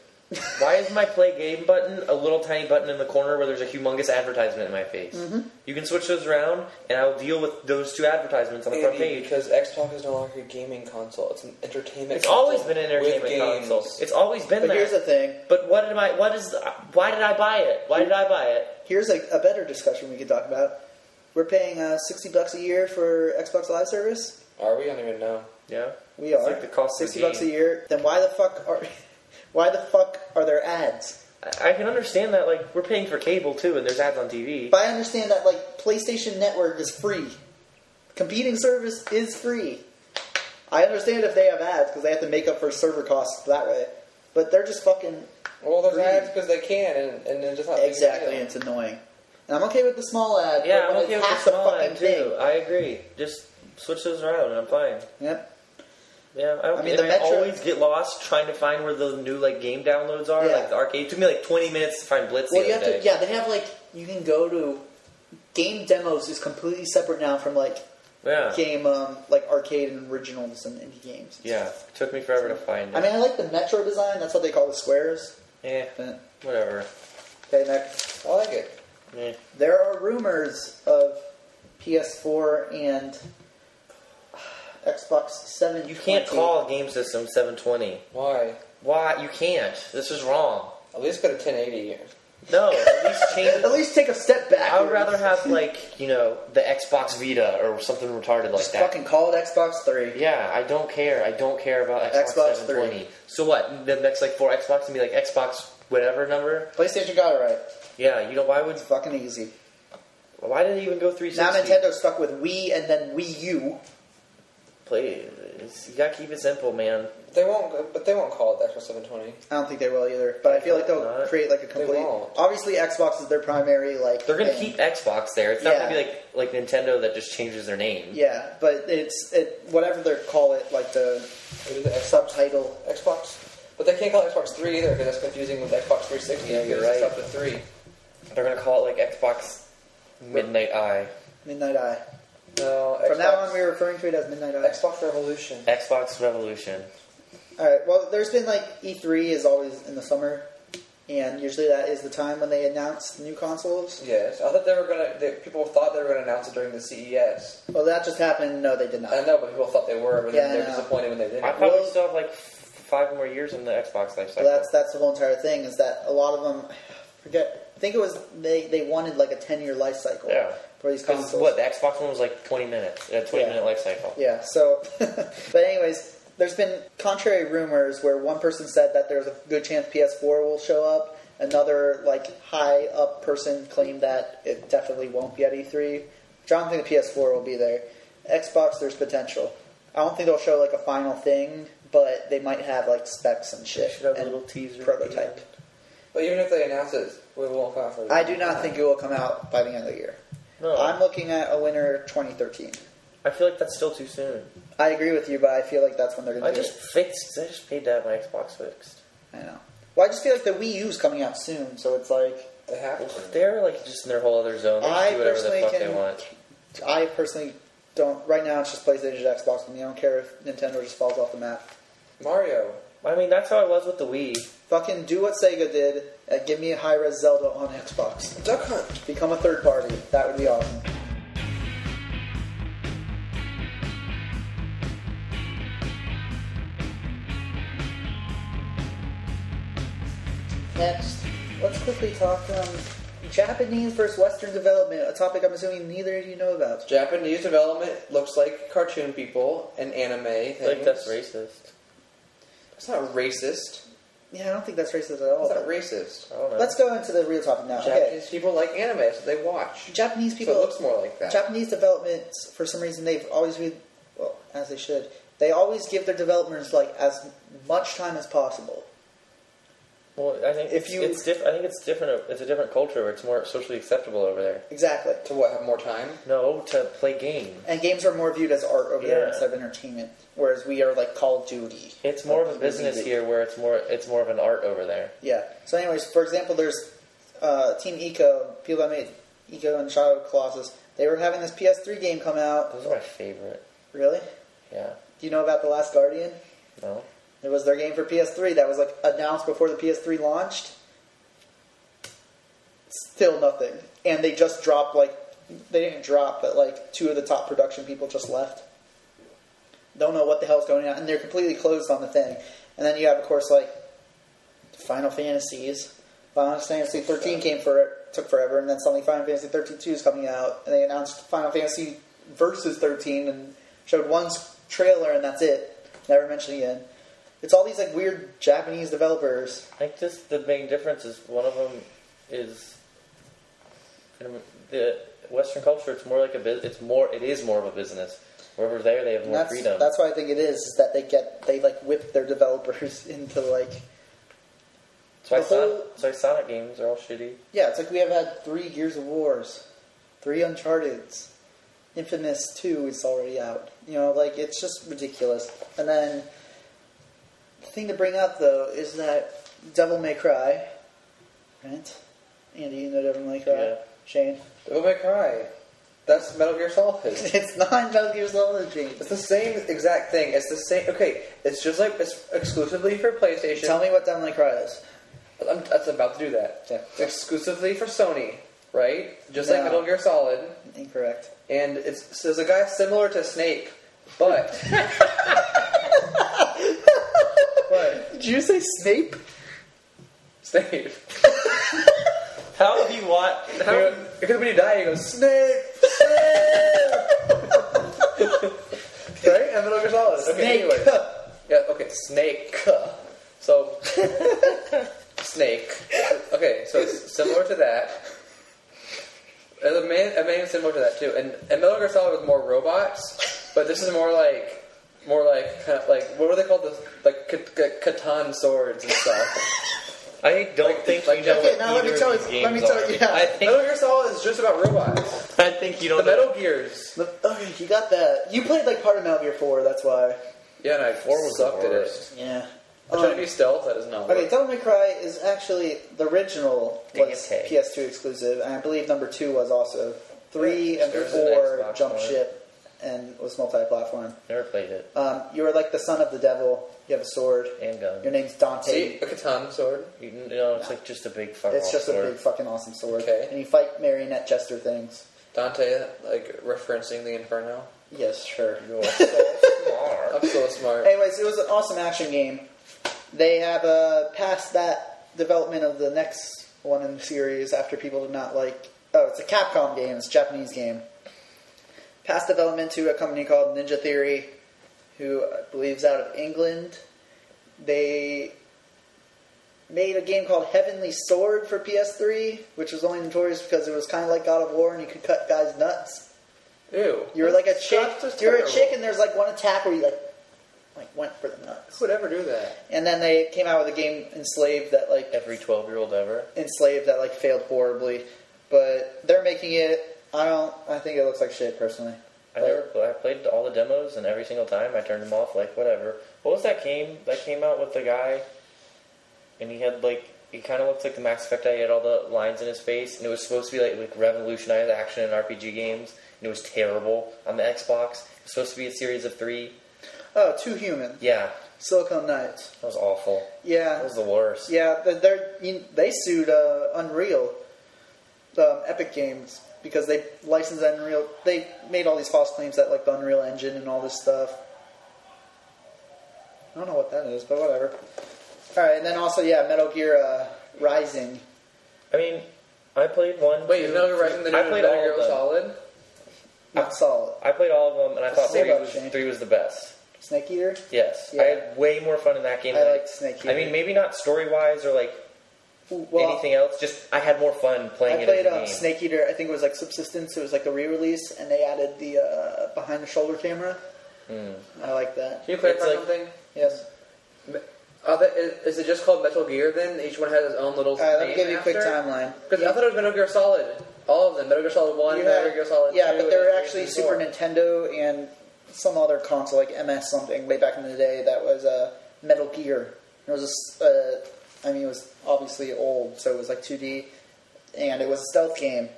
Speaker 1: Why is my play game button a little tiny button in the corner where there's a humongous advertisement in my face?
Speaker 3: Mm-hmm.
Speaker 1: You can switch those around, and I'll deal with those two advertisements on the front page.
Speaker 2: Because Xbox is no longer a gaming console; it's an entertainment.
Speaker 1: It's always been an entertainment console. It's always been
Speaker 3: But
Speaker 1: that.
Speaker 3: here's the thing.
Speaker 1: But why did I buy it? Why did I buy it?
Speaker 3: Here's a better discussion we could talk about. We're paying $60 a year for Xbox Live service.
Speaker 2: Are we? I don't even know.
Speaker 1: Yeah,
Speaker 3: We are.
Speaker 1: It's like the cost of the
Speaker 3: $60 a
Speaker 1: game.
Speaker 3: year. Then why the fuck are there ads?
Speaker 1: I can understand that. Like, we're paying for cable too, and there's ads on TV.
Speaker 3: But I understand that like PlayStation Network is free. Competing service is free. I understand if they have ads because they have to make up for server costs that way. But they're just fucking.
Speaker 2: Well, there's
Speaker 3: free.
Speaker 2: ads because they can, and it's just not
Speaker 3: Exactly, it's annoying. And I'm okay with the small ad.
Speaker 1: Yeah,
Speaker 3: but
Speaker 1: I'm
Speaker 3: when
Speaker 1: okay
Speaker 3: it's
Speaker 1: with
Speaker 3: half
Speaker 1: the small
Speaker 3: fucking
Speaker 1: ad
Speaker 3: thing.
Speaker 1: too. I agree. Just switch those around, and I'm fine.
Speaker 3: Yep.
Speaker 1: Yeah, I
Speaker 3: mean,
Speaker 1: and
Speaker 3: the
Speaker 1: I
Speaker 3: Metro-
Speaker 1: always get lost trying to find where the new like game downloads are.
Speaker 3: Yeah.
Speaker 1: Like the arcade, it took me like 20 minutes to find Blitz.
Speaker 3: Well,
Speaker 1: the
Speaker 3: you
Speaker 1: other
Speaker 3: have
Speaker 1: day.
Speaker 3: to. Yeah, they have like you can go to game demos is completely separate now from like
Speaker 1: Yeah.
Speaker 3: game like arcade and originals and indie games.
Speaker 1: Yeah, it took me forever to find it.
Speaker 3: I mean, I like the Metro design. That's what they call the squares. But,
Speaker 1: Whatever.
Speaker 3: okay, next.
Speaker 2: I like it.
Speaker 1: Eh.
Speaker 3: There are rumors of PS4 and Xbox 720.
Speaker 1: You can't call a game system 720.
Speaker 2: Why?
Speaker 1: Why? You can't. This is wrong.
Speaker 2: At least go to 1080.
Speaker 1: No, at least change.
Speaker 3: At least take a step back.
Speaker 1: I would rather have like the Xbox Vita or something retarded like
Speaker 3: Just
Speaker 1: that.
Speaker 3: fucking call it Xbox 3.
Speaker 1: Yeah, I don't care. I don't care about Xbox 720. So what? The next like 4 Xbox can be like Xbox whatever number.
Speaker 3: PlayStation got it right.
Speaker 1: Yeah, why would?
Speaker 3: It's fucking easy.
Speaker 1: Why did they even go 360?
Speaker 3: Now Nintendo's stuck with Wii and then Wii U.
Speaker 1: You gotta keep it simple, man.
Speaker 2: They won't, but they won't call it the Xbox 720.
Speaker 3: I don't think they will either. But I feel like they'll
Speaker 1: Not.
Speaker 3: create like a complete.
Speaker 2: won't.
Speaker 3: Obviously, Xbox is their primary like.
Speaker 1: They're gonna
Speaker 3: thing.
Speaker 1: keep Xbox there. It's not
Speaker 3: Yeah.
Speaker 1: gonna be like Nintendo that just changes their name.
Speaker 3: Yeah, but it's whatever they call it, like the
Speaker 2: Maybe the
Speaker 3: subtitle.
Speaker 2: Xbox. But they can't call it Xbox 3 either because that's confusing with Xbox 360.
Speaker 1: Yeah, you're
Speaker 2: because it's
Speaker 1: right.
Speaker 2: up to 3.
Speaker 1: They're gonna call it like Xbox Midnight Eye,
Speaker 3: Midnight Eye.
Speaker 2: No,
Speaker 3: From now on, we're referring to it as Midnight Eye.
Speaker 2: Xbox Revolution.
Speaker 1: Xbox Revolution.
Speaker 3: All right. Well, there's been like E3 is always in the summer, and usually that is the time when they announce the new consoles.
Speaker 2: Yes, I thought they were gonna. People thought they were gonna announce it during the CES.
Speaker 3: Well, that just happened. No, they did not.
Speaker 2: I know, but people thought they were, but
Speaker 3: Yeah,
Speaker 2: then they're
Speaker 3: I know.
Speaker 2: disappointed when they didn't.
Speaker 1: I probably still have like 5 more years in the Xbox life cycle.
Speaker 3: Well, that's the whole entire thing. Is that a lot of them? I think it was they wanted like a 10-year life cycle.
Speaker 1: Yeah.
Speaker 3: For these
Speaker 1: Because
Speaker 3: consoles.
Speaker 1: what, the Xbox one was like 20 minutes. A 20-minute life cycle.
Speaker 3: Yeah. So, but anyways, there's been contrary rumors where one person said that there's a good chance PS4 will show up. Another like high up person claimed that it definitely won't be at E3. Which I don't think the PS4 will be there. Xbox, there's potential. I don't think they'll show like a final thing, but they might have like specs and shit
Speaker 1: Should have a
Speaker 3: and
Speaker 1: little teaser.
Speaker 3: prototype.
Speaker 2: But even if they announce it, we won't come out for it.
Speaker 3: I do not think it will come out by the end of the year.
Speaker 1: No,
Speaker 3: I'm looking at a winter 2013.
Speaker 1: I feel like that's still too soon.
Speaker 3: I agree with you, but I feel like that's when they're going
Speaker 1: I
Speaker 3: to do
Speaker 1: just paid to have my Xbox fixed.
Speaker 3: it. I know. Well, I just feel like the Wii U's coming out soon, so it's like
Speaker 2: They have to.
Speaker 1: They're like just in their whole other zone. They
Speaker 3: I
Speaker 1: can do whatever the
Speaker 3: personally
Speaker 1: fuck
Speaker 3: can.
Speaker 1: they want.
Speaker 3: I personally don't. Right now, it's just PlayStation, Xbox, and I don't care if Nintendo just falls off the map.
Speaker 2: Mario.
Speaker 1: I mean, that's how it was with the Wii.
Speaker 3: Fucking do what Sega did and give me a high-res Zelda on Xbox.
Speaker 2: Duck Hunt.
Speaker 3: Become a third party. That would be awesome. Next, let's quickly talk Japanese versus Western development, a topic I'm assuming neither of you know about.
Speaker 2: Japanese development looks like cartoon people and anime things.
Speaker 1: I feel like that's racist.
Speaker 2: It's not racist.
Speaker 3: Yeah, I don't think that's racist at all.
Speaker 2: It's not racist.
Speaker 1: I don't know.
Speaker 3: Let's go into the real topic now.
Speaker 2: Japanese people like anime, so they watch.
Speaker 3: Japanese people.
Speaker 2: So it looks more like that.
Speaker 3: Japanese developments, for some reason, they've always been, well, as they should. They always give their developers like as much time as possible.
Speaker 1: Well, I think
Speaker 3: If you-
Speaker 1: it's different. I think it's different. It's a different culture where it's more socially acceptable over there.
Speaker 3: Exactly.
Speaker 2: To what? Have more time?
Speaker 1: No, to play games.
Speaker 3: And games are more viewed as art over there
Speaker 1: Yeah.
Speaker 3: instead of entertainment, whereas we are like Call of Duty.
Speaker 1: It's more
Speaker 3: Like,
Speaker 1: of a business
Speaker 3: easy.
Speaker 1: here, where it's more of an art over there.
Speaker 3: Yeah. So, anyways, for example, there's Team Eco, people that made Eco and Shadow of the Colossus. They were having this PS3 game come out.
Speaker 1: Those are my favorite.
Speaker 3: Really?
Speaker 1: Yeah.
Speaker 3: Do you know about The Last Guardian?
Speaker 1: No.
Speaker 3: It was their game for PS3 that was like announced before the PS3 launched. Still nothing. And they just dropped they didn't drop, but like 2 of the top production people just left. Don't know what the hell's going on, and they're completely closed on the thing. And then you have, of course, like Final Fantasies. Final Fantasy 13 took forever, and then suddenly Final Fantasy 13-2 is coming out, and they announced Final Fantasy Versus 13 and showed one trailer, and that's it. Never mentioned again. It's all these like weird Japanese developers.
Speaker 1: I think just the main difference is one of them is the Western culture. It's more like it is more of a business. Wherever there, they have more freedom.
Speaker 3: That's why I think it is that they whip their developers into like.
Speaker 1: So Sonic games are all shitty.
Speaker 3: Yeah, it's like we have had 3 Gears of Wars, 3 Uncharted's, Infamous 2 is already out. You know, like it's just ridiculous. And then the thing to bring up though is that Devil May Cry, right? Andy, you know Devil May Cry?
Speaker 1: Yeah.
Speaker 3: Shane?
Speaker 2: Devil May Cry. That's Metal Gear Solid.
Speaker 3: It's not Metal Gear Solid, Shane.
Speaker 2: It's the same exact thing. It's the same. Okay, it's just like it's exclusively for PlayStation.
Speaker 3: Tell me what Devil May Cry is.
Speaker 2: I'm about to do that.
Speaker 3: Yeah.
Speaker 2: It's exclusively for Sony, right? Just like
Speaker 3: No.
Speaker 2: Metal Gear Solid.
Speaker 3: Incorrect.
Speaker 2: And there's a guy similar to Snake, but what?
Speaker 3: Did you say Snape?
Speaker 2: Snape.
Speaker 1: How have you watched?
Speaker 2: Because when you die, you go Snape. Right? And Metal Gear Solid. Okay,
Speaker 3: Snake.
Speaker 2: anyway. Yeah. Okay. Snake. So Snake. Okay. So it's similar to that. And a man similar to that too. And Metal Gear Solid was more robots, but this is more like kind of like what were they called? Like Catan swords and stuff.
Speaker 1: I don't think you know
Speaker 3: okay,
Speaker 1: what
Speaker 3: now let me
Speaker 1: either
Speaker 3: tell
Speaker 1: of
Speaker 3: you-
Speaker 1: these
Speaker 3: let me
Speaker 1: games
Speaker 3: tell
Speaker 1: are.
Speaker 3: you, yeah.
Speaker 1: I think
Speaker 2: Metal Gear Solid is just about robots.
Speaker 1: I think you
Speaker 2: The
Speaker 1: don't know.
Speaker 2: Metal Gears.
Speaker 3: Okay, you got that. You played like part of Metal Gear 4, that's why.
Speaker 2: Yeah, and I
Speaker 1: 4 was the
Speaker 2: sucked at it.
Speaker 1: worst.
Speaker 3: Yeah.
Speaker 2: I tried to be stealth. That does not work.
Speaker 3: Okay, Devil May Cry is actually the original was
Speaker 1: DK.
Speaker 3: PS2 exclusive, and I believe number 2 was also. 3 and
Speaker 1: there's an
Speaker 3: 4
Speaker 1: Xbox
Speaker 3: jumped
Speaker 1: one.
Speaker 3: ship and was multi-platform.
Speaker 1: Never played it.
Speaker 3: You were like the son of the devil. You have a sword.
Speaker 1: And gun.
Speaker 3: Your name's Dante.
Speaker 2: See, a katana sword.
Speaker 1: You know, it's like just a big fucking.
Speaker 3: It's just
Speaker 1: sword.
Speaker 3: a big fucking awesome sword.
Speaker 2: Okay.
Speaker 3: And you fight marionette jester things.
Speaker 2: Dante, like referencing the Inferno.
Speaker 3: Yes, sure.
Speaker 1: You're so smart.
Speaker 2: I'm so smart.
Speaker 3: Anyways, it was an awesome action game. They have passed that development of the next one in the series after people did not like. Oh, it's a Capcom game. It's a Japanese game. Passed development to a company called Ninja Theory, who I believe is out of England. They made a game called Heavenly Sword for PS3, which was only notorious because it was kind of like God of War and you could cut guys' nuts.
Speaker 2: Ew.
Speaker 3: You were like a chick.
Speaker 2: That's just
Speaker 3: You were a
Speaker 2: terrible.
Speaker 3: chick, and there's like one attack where you like went for the nuts.
Speaker 2: Who would ever do that?
Speaker 3: And then they came out with a game Enslaved that
Speaker 1: Every 12-year-old ever.
Speaker 3: failed horribly. But they're making it. I think it looks like shit personally.
Speaker 1: I played all the demos, and every single time I turned them off. Like whatever. What was that game that came out with the guy? And he had he kind of looked like the Max Effect guy. He had all the lines in his face, and it was supposed to be like revolutionize action in RPG games. And it was terrible on the Xbox. It was supposed to be a series of 3.
Speaker 3: Oh, Two Human.
Speaker 1: Yeah,
Speaker 3: Silicon Knights.
Speaker 1: that was awful.
Speaker 3: Yeah.
Speaker 1: That was the worst.
Speaker 3: Yeah, they sued Unreal, Epic Games, because they licensed Unreal. They made all these false claims that the Unreal Engine and all this stuff. I don't know what that is, but whatever. All right, and then also Metal Gear Rising.
Speaker 1: I mean, I played 1.
Speaker 2: Wait,
Speaker 1: 2,
Speaker 2: is Metal Gear Rising the new
Speaker 1: I played
Speaker 2: Metal
Speaker 1: all
Speaker 2: Gear
Speaker 1: of them.
Speaker 2: Solid?
Speaker 3: Not solid.
Speaker 1: I played all of them, and I thought
Speaker 3: Hold up, Shane.
Speaker 1: 3 was the best.
Speaker 3: Snake Eater?
Speaker 1: Yes.
Speaker 3: Yeah.
Speaker 1: I had way more fun in that game.
Speaker 3: I
Speaker 1: than
Speaker 3: liked Snake Eater.
Speaker 1: I mean, maybe not story-wise or, like,
Speaker 3: Well,
Speaker 1: anything else. Just, I had more fun playing
Speaker 3: I
Speaker 1: it as
Speaker 3: played
Speaker 1: a game.
Speaker 3: Snake Eater, I think it was like Subsistence, it was like a re-release, and they added the behind-the-shoulder camera. I like that.
Speaker 2: Can you clarify
Speaker 1: It's like-
Speaker 2: something?
Speaker 3: Yes.
Speaker 2: Is it just called Metal Gear then? Each one has its own little
Speaker 3: Let
Speaker 2: name
Speaker 3: me give you a quick
Speaker 2: after?
Speaker 3: timeline.
Speaker 2: Because I thought it was Metal Gear Solid. All of them. Metal Gear Solid 1,
Speaker 3: You
Speaker 2: Metal
Speaker 3: had-
Speaker 2: Gear Solid 2.
Speaker 3: Yeah, but there were
Speaker 2: and
Speaker 3: actually
Speaker 2: 3
Speaker 3: Super
Speaker 2: and 4.
Speaker 3: Nintendo and some other console, like MS something, way back in the day, that was Metal Gear. It was, it was obviously old, so it was like 2D, and it was a stealth game.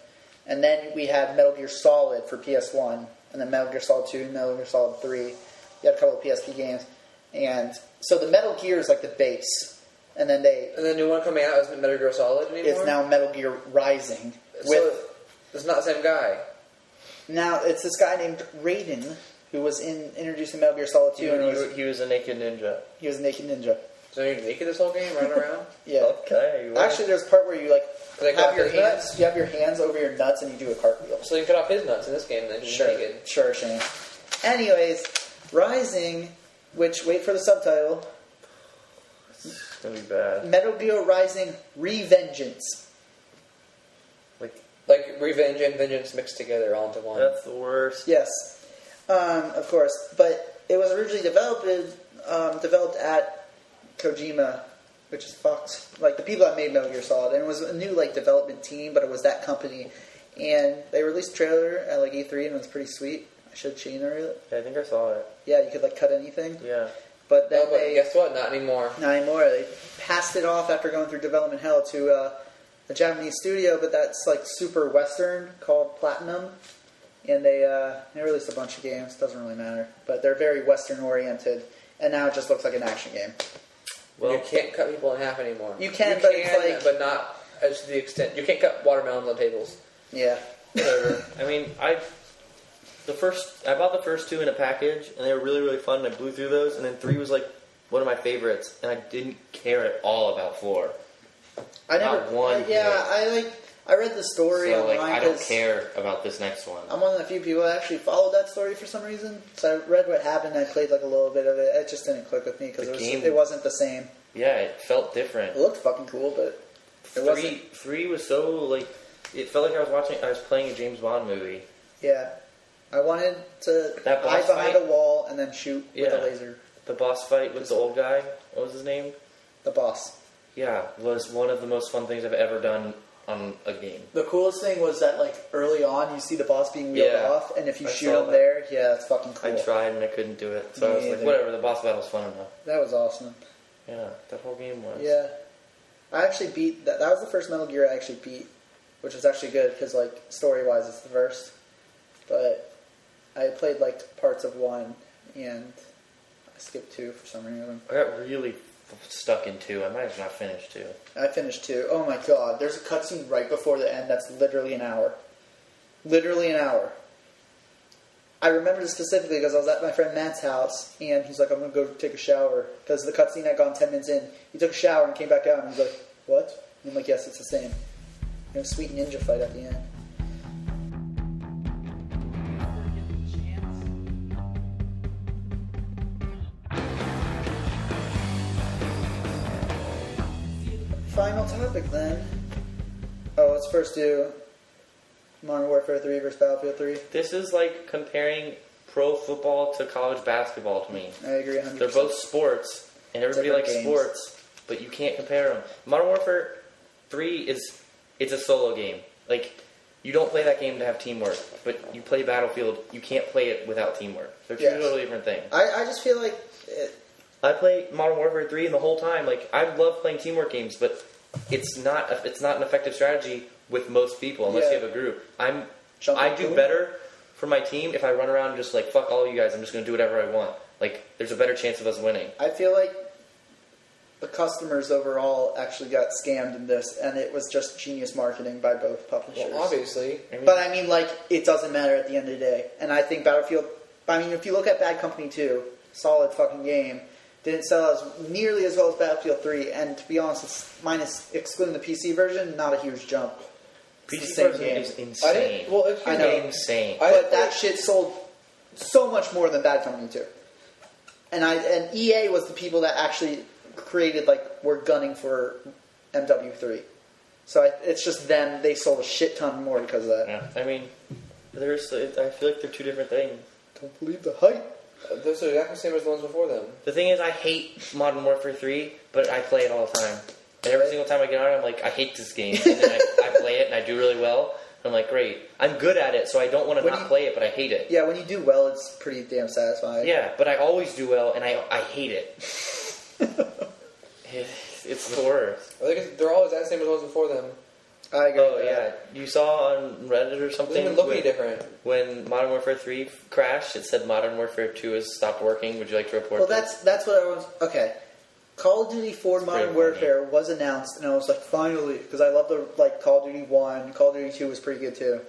Speaker 3: And then we had Metal Gear Solid for PS1, and then Metal Gear Solid 2, Metal Gear Solid 3. You had a couple of PSP games. And so the Metal Gear is like the base. And then
Speaker 2: And the new one coming out isn't Metal Gear Solid anymore?
Speaker 3: it's now Metal Gear Rising.
Speaker 2: So it's not the same guy.
Speaker 3: Now it's this guy named Raiden who was introducing Metal Gear Solid 2, and
Speaker 1: He was a naked ninja.
Speaker 3: he was a naked ninja.
Speaker 2: So you're naked this whole game, running around?
Speaker 3: Yeah.
Speaker 1: Okay. well,
Speaker 3: Actually, there's a part where you like
Speaker 2: They cut
Speaker 3: have
Speaker 2: off
Speaker 3: your
Speaker 2: his
Speaker 3: hands.
Speaker 2: nuts?
Speaker 3: You have your hands over your nuts, and you do a cartwheel.
Speaker 2: So you can cut off his nuts in this game then. He's naked.
Speaker 3: Sure, Shane. Anyways, Rising, which wait for the subtitle.
Speaker 1: It's gonna be bad.
Speaker 3: Metal Gear Rising: Revengeance.
Speaker 2: Like Revenge and Vengeance mixed together all into one.
Speaker 1: That's the worst.
Speaker 3: Yes, of course. But it was originally developed at Kojima, which is Fox. Like the people that made Metal Gear Solid, and it was a new like development team, but it was that company. And they released a trailer at like E3, and it was pretty sweet. I showed Cheyne it.
Speaker 1: Yeah, I think I saw it.
Speaker 3: Yeah, you could like cut anything.
Speaker 1: Yeah.
Speaker 3: But then
Speaker 2: No, but guess what? Not anymore.
Speaker 3: not anymore. They passed it off after going through development hell to a Japanese studio, but that's like super Western called Platinum, and they released a bunch of games. Doesn't really matter, but they're very Western oriented, and now it just looks like an action game.
Speaker 2: Well, you can't cut people in half anymore.
Speaker 3: You can, but it's like-
Speaker 2: but not as to the extent. You can't cut watermelons on tables.
Speaker 3: Yeah,
Speaker 1: Whatever. I mean, I bought the first two in a package, and they were really, really fun, and I blew through those, and then 3 was like one of my favorites, and I didn't care at all about 4.
Speaker 3: I never.
Speaker 1: Not one
Speaker 3: I read the story
Speaker 1: So,
Speaker 3: online
Speaker 1: I don't
Speaker 3: 'cause
Speaker 1: care about this next one.
Speaker 3: I'm one of the few people that actually followed that story for some reason. So I read what happened. I played like a little bit of it. It just didn't click with me because it wasn't the same.
Speaker 1: Yeah, it felt different.
Speaker 3: It looked fucking cool, but it wasn't.
Speaker 1: 3 was so, like, it felt like I was playing a James Bond movie.
Speaker 3: Yeah. I wanted to
Speaker 1: That boss
Speaker 3: hide behind
Speaker 1: fight?
Speaker 3: a wall and then shoot with a
Speaker 1: Yeah.
Speaker 3: laser.
Speaker 1: The boss fight with the old guy, what was his name?
Speaker 3: The boss.
Speaker 1: Yeah, was one of the most fun things I've ever done on a game.
Speaker 3: The coolest thing was that, like, early on, you see the boss being wheeled
Speaker 1: Yeah.
Speaker 3: off, and if you
Speaker 1: I
Speaker 3: shoot
Speaker 1: saw
Speaker 3: him
Speaker 1: that.
Speaker 3: there, yeah, that's fucking cool.
Speaker 1: I tried and I couldn't do it, so
Speaker 3: Me
Speaker 1: I was like,
Speaker 3: either.
Speaker 1: whatever, the boss battle's fun enough.
Speaker 3: That was awesome.
Speaker 1: Yeah, that whole game was.
Speaker 3: Yeah. I actually beat... That was the first Metal Gear I actually beat, which was actually good, because, like, story-wise, it's the first. But I played, like, parts of 1, and I skipped 2 for some reason.
Speaker 1: I got really stuck in 2. I might have not finished 2.
Speaker 3: I finished 2. Oh my god, there's a cutscene right before the end that's literally an hour. Literally an hour. I remember this specifically because I was at my friend Matt's house, and he's like, I'm going to go take a shower, because the cutscene had gone 10 minutes in. He took a shower and came back out, and he's like, what? And I'm like, yes, it's the same. You know, sweet ninja fight at the end. Final topic then. Oh, let's first do Modern Warfare 3 versus Battlefield 3.
Speaker 1: This is like comparing pro football to college basketball to me.
Speaker 3: I agree 100%.
Speaker 1: They're both sports, and everybody
Speaker 3: Different
Speaker 1: likes
Speaker 3: games.
Speaker 1: sports, but you can't compare them. Modern Warfare 3 it's a solo game. Like, you don't play that game to have teamwork, but you play Battlefield, you can't play it without teamwork. They're two
Speaker 3: Yes.
Speaker 1: totally different things.
Speaker 3: I just feel like...
Speaker 1: I play Modern Warfare 3, and the whole time, like, I love playing teamwork games, but it's not an effective strategy with most people unless
Speaker 3: Yeah.
Speaker 1: you have a group. I do
Speaker 3: Jumping
Speaker 1: better for my team if I run around and just like, fuck all you guys, I'm just going to do whatever I want. Like, there's a better chance of us winning.
Speaker 3: I feel like the customers overall actually got scammed in this, and it was just genius marketing by both publishers.
Speaker 2: Well, obviously.
Speaker 3: But I mean, like, it doesn't matter at the end of the day. And I think Battlefield... I mean, if you look at Bad Company 2, solid fucking game, didn't sell as nearly as well as Battlefield 3, and to be honest, it's excluding the PC version, not a huge jump. It's
Speaker 1: PC
Speaker 3: the same
Speaker 1: version
Speaker 3: game.
Speaker 1: is insane.
Speaker 3: I know.
Speaker 1: Insane.
Speaker 3: But that shit sold so much more than Bad Company 2. and EA was the people that actually created were gunning for MW3. So it's just them. They sold a shit ton more because of that.
Speaker 1: Yeah. I mean, I feel like they're two different things.
Speaker 3: Don't believe the hype.
Speaker 2: Those are exactly the same as the ones before them.
Speaker 1: The thing is, I hate Modern Warfare 3, but I play it all the time. And every single time I get on it, I'm like, I hate this game. And then I play it, and I do really well. And I'm like, great. I'm good at it, so I don't want to not play it, but I hate it.
Speaker 3: Yeah, when you do well, it's pretty damn satisfying.
Speaker 1: Yeah, but I always do well, and I hate it. It's the worst.
Speaker 2: I think they're all the same as the ones before them.
Speaker 3: I agree.
Speaker 1: Oh, yeah. You saw on Reddit or something?
Speaker 2: It doesn't even look any different.
Speaker 1: When Modern Warfare 3 crashed, it said Modern Warfare 2 has stopped working. Would you like to report
Speaker 3: this? That's what I was... Okay. Call of Duty 4 Modern Warfare was announced, and I was like, finally, because I love the Call of Duty 1. Call of Duty 2 was pretty good, too.